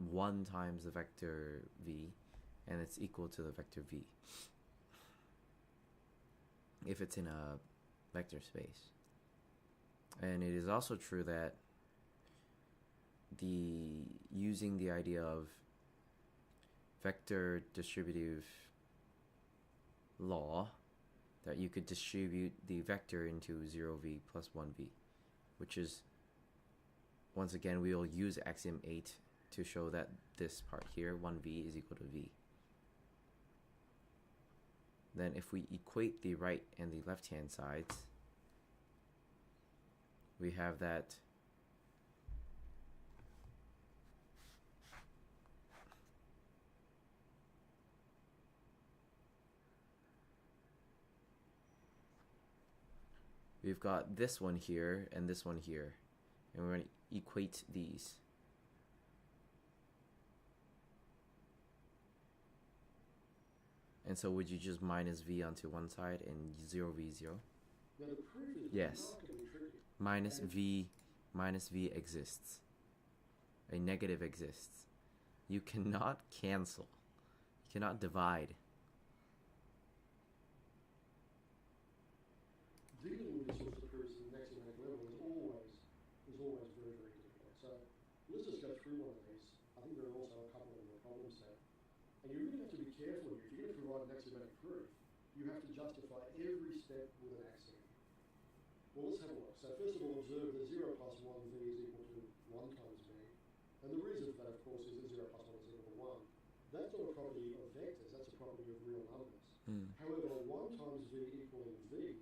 1 times the vector v, and it's equal to the vector v, if it's in a vector space. And it is also true that using the idea of vector distributive law, that you could distribute the vector into 0v plus 1v, which is, once again, we will use axiom 8 to show that this part here, 1v is equal to v. Then if we equate the right and the left hand sides, we have that we've got this one here and this one here, and we're going to equate these. And so would you just minus v onto one side and 0v 0? Now the proof is Yes. remarkably tricky. Minus v exists. A negative exists. You cannot cancel. You cannot divide. Dealing with these sorts of proofs at an axiomatic level is always very, very difficult. So let's just go through one of these. I think there are also a couple of the problem set. And you really have to be careful here. If you're going to provide an axiomatic proof, you have to justify every step with an axiom. Well, let's have a look. So first of all, observe that 0 plus 1v is equal to 1 times v. And the reason for that, of course, is that 0 plus 1 is equal to 1. That's not a property of vectors, that's a property of real numbers. However, 1 times v equaling v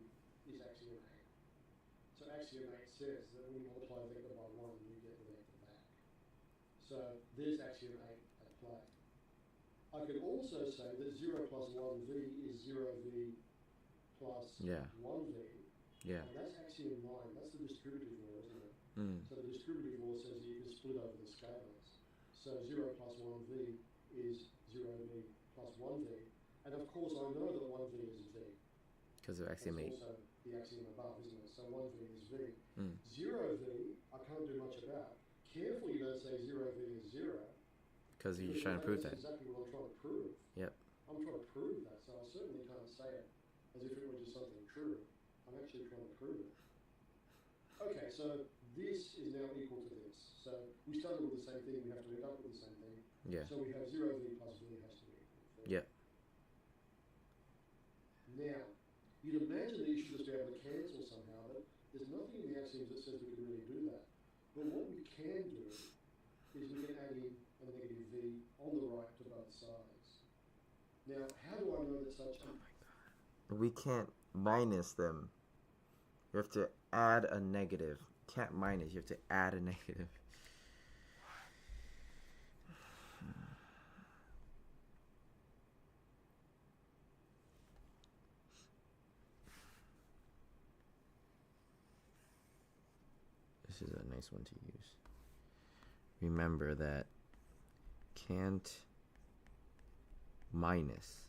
is axiom 8. So axiom 8 says that when you multiply a vector by 1, you get the vector back. So there's axiom 8 at play. I could also say that 0 plus 1v is 0v plus 1v. Yeah. And that's axiom 9. That's the distributive law, isn't it? Mm. So the distributive law says that you can split over the scalars. So 0 plus 1v is 0v plus 1v. And of course I know that 1v is v. Because of That's axiom 8. also the axiom above, isn't it? So 1v is v. Mm. 0v I can't do much about. Careful you don't say 0v is 0. Because you're trying to prove that. That's exactly what I'm trying to prove. Yep. I'm trying to prove that, so I certainly can't say it as if it were just something true. I'm actually trying to prove it. Okay, so this is now equal to this. So we started with the same thing, we have to end up with the same thing. Yeah. So we have 0v plus v has to be equal to v. Yep. Now, you'd imagine that you should just be able to cancel somehow, but there's nothing in the axioms that says we can really do that. But what we can do is we can add in a negative v on the right to both sides. Now, how do I know that such a... We can't minus them. You have to add a negative. Can't minus, you have to add a negative. This is a nice one to use. Remember that can't minus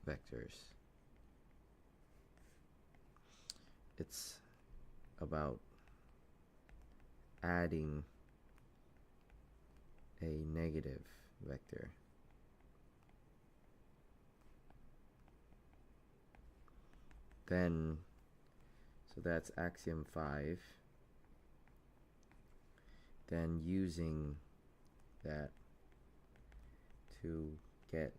vectors. It's about adding a negative vector. Then, so that's axiom 5. Then using that to get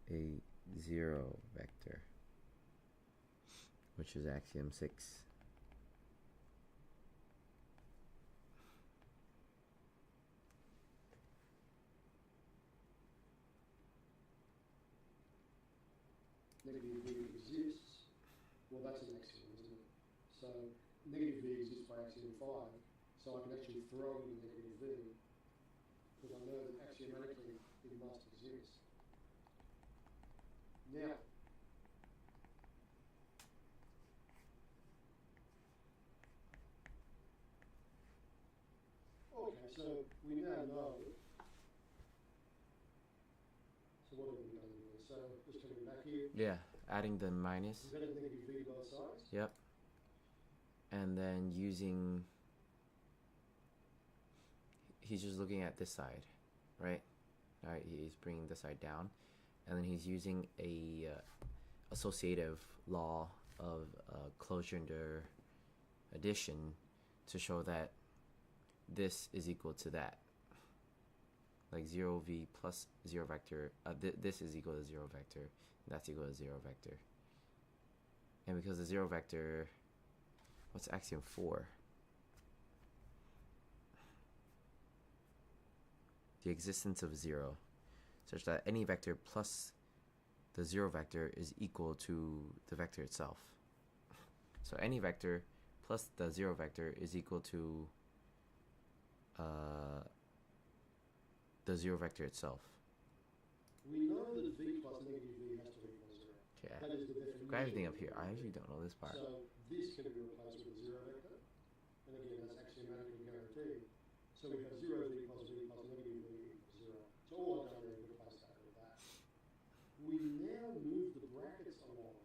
a 0 vector, which is axiom 6. Negative v exists. Well, that's an axiom, isn't it? So negative v exists by axiom 5, so I can actually throw in negative v, because I know that axiomatically it must exist. Now, okay, so we now know. So what have we done here? So just coming back here. Yeah, adding the minus. We've added negative v to both sides. Yep. And then using, he's just looking at this side, right? All right, he's bringing this side down, and then he's using a associative law of closure under addition to show that this is equal to that. Like 0v plus 0 vector, this is equal to 0 vector, that's equal to 0 vector. And because the 0 vector, what's axiom 4? The existence of 0, such that any vector plus the 0 vector is equal to the vector itself. So any vector plus the 0 vector is equal to the 0 vector itself. We know that v plus negative v has to equal 0. Okay, That is the definition. grab everything up here. I actually don't know this part. So this can be replaced with a 0 vector, and again that's axiomatically guaranteed. So we have 0v plus negative v equals 0. So all I've done is replace that with that. We now move the brackets along.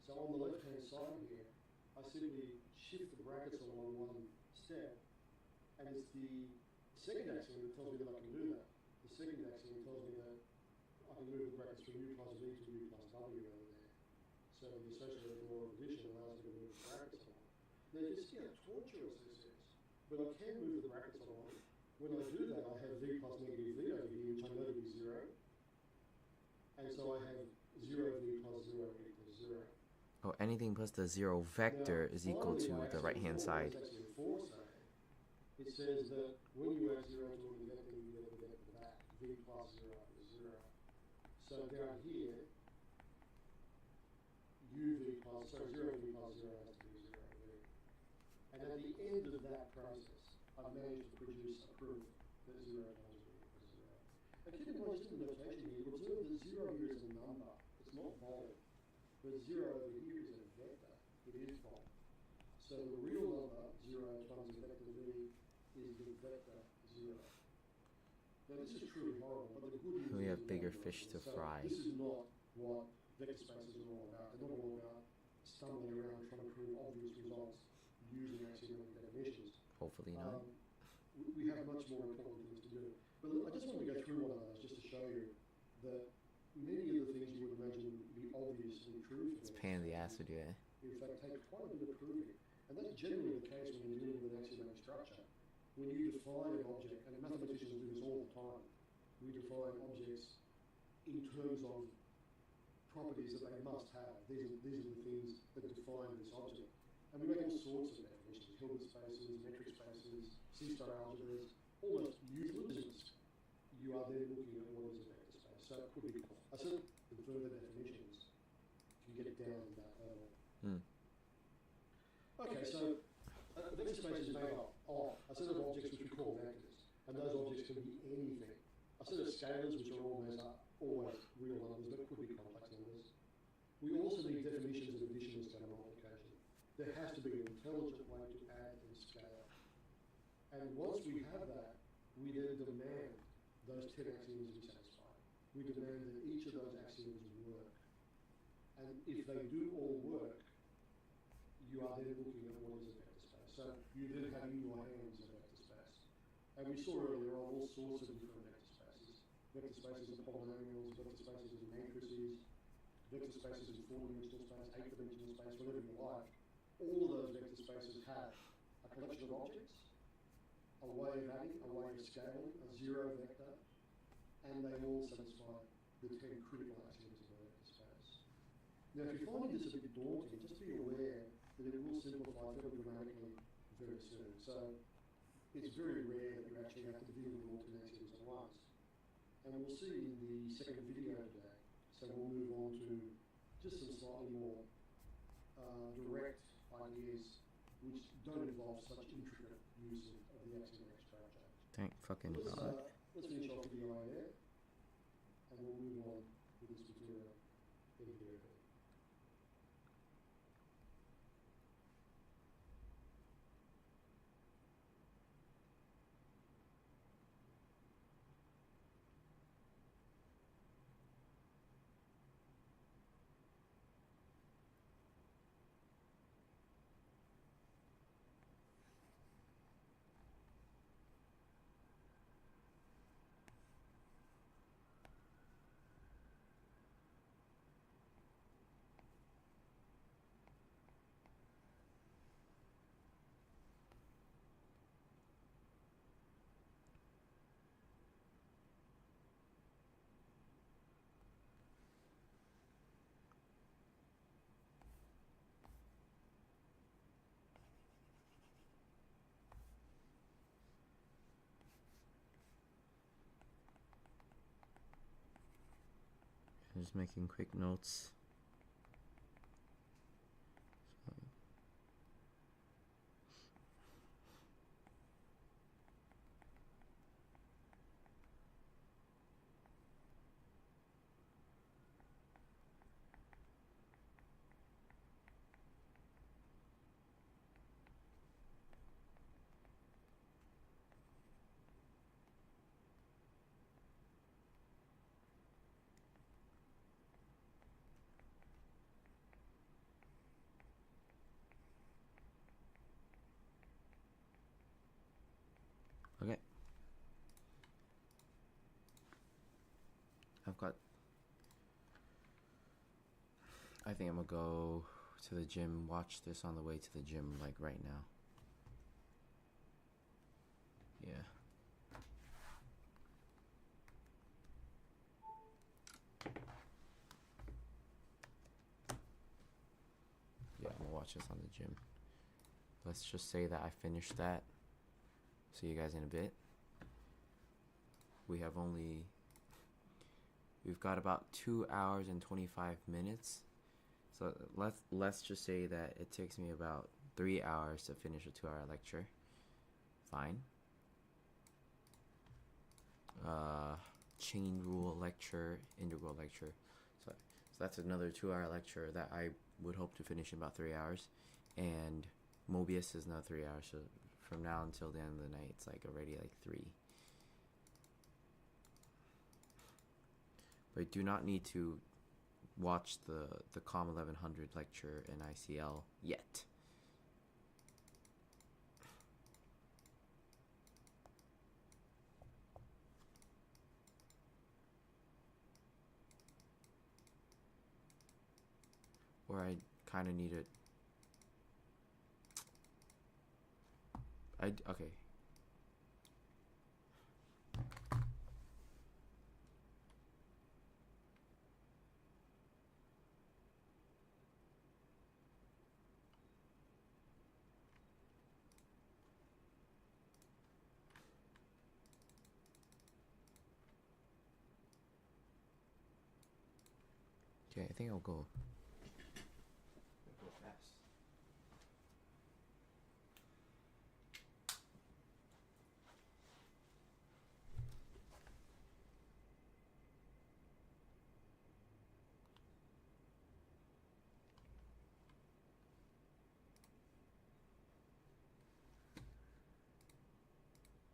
So on the left hand side here, I simply shift the brackets along one step, and it's the second axiom that tells me that I can do that. The second axiom tells me that I can move the brackets from u plus v to u plus w over there. So the associated law of addition allows me to move the brackets along. Now you see how tortuous this is, but I can move the brackets along. When I do that, I have v plus negative v over here, which I know to be 0. And so I have 0v plus 0 equals 0. Oh, anything plus the 0 vector is equal to the right-hand side. It says that when you add 0 to any vector, you get the vector back. V plus 0 is 0. So down here, 0v plus 0 has to be 0v. And at the end of that process, I've managed to produce a proof that 0 times v equals 0. Now keep in mind, just in the notation here, you'll observe that 0 here is a number. It's not volume. But 0 over here is a vector. It is volume. So the real number, 0 times the vector v, is the vector 0. Now this is truly horrible, but the good news We is have bigger fish to so fry. this is not what vector spaces are all about. They're not all about stumbling around trying to prove obvious results using axiomatic definitions. Hopefully not. We have much more important things to do. But look, I just want to go through one of those just to show you that many of the things you would imagine would be obviously true for It's pain in the ass to do it. in fact take quite a bit of proving. And that's generally the case when you're dealing with an axiomatic structure. When you define an object, and mathematicians do this all the time, we define objects in terms of properties that they must have. These are the things that define this object. And we make all sorts of definitions, Hilbert spaces, metric spaces, C-star algebras, almost useless. You are then looking at what is a vector space. So it could be, I said the further definitions can get down to that level. Okay, so a vector space is made up of a set of objects which we call vectors. And those objects can be anything. A set of scalars which are always real numbers, but could be complex numbers. We also need definitions of addition, scalar multiplication. There has to be an intelligent way to add and scale. And once we have that, we then demand those 10 axioms be satisfied. We demand that each of those axioms work. And if they do all work, you are then looking at what is a vector space. So you then have in your hands a vector space. And we saw earlier on all sorts of different vector spaces. Vector spaces are polynomials, vector spaces are matrices, vector spaces in 4-dimensional space, 8-dimensional space, whatever you like. All of those vector spaces have a collection of objects, a way of adding, a way of scaling, a zero vector, and they all satisfy the 10 critical axioms of a vector space. Now, if you're finding this a bit daunting, just be aware that it will simplify fairly dramatically very soon. So it's very rare that you actually have to deal with all 10 axioms at once. And we'll see in the second video today. So we'll move on to just some slightly more direct ideas which don't involve such intricate use of the axiomatic structure. Thank fucking God. Let's finish off the video there, and we'll move on with this material in video. Just making quick notes. Okay. I think I'm gonna go to the gym, watch this on the way to the gym, like right now. Yeah. Yeah, I'm gonna watch this on the gym. Let's just say that I finished that. See you guys in a bit. We've got about 2 hours and 25 minutes. So let's just say that it takes me about 3 hours to finish a 2-hour lecture. Fine. Chain rule lecture, integral lecture. So that's another 2-hour lecture that I would hope to finish in about 3 hours. And Mobius is now 3 hours. So from now until the end of the night, it's like already like 3. But I do not need to watch the COM 1100 lecture in ICL yet. Or I kind of need it. Okay. Okay, I think I'll go.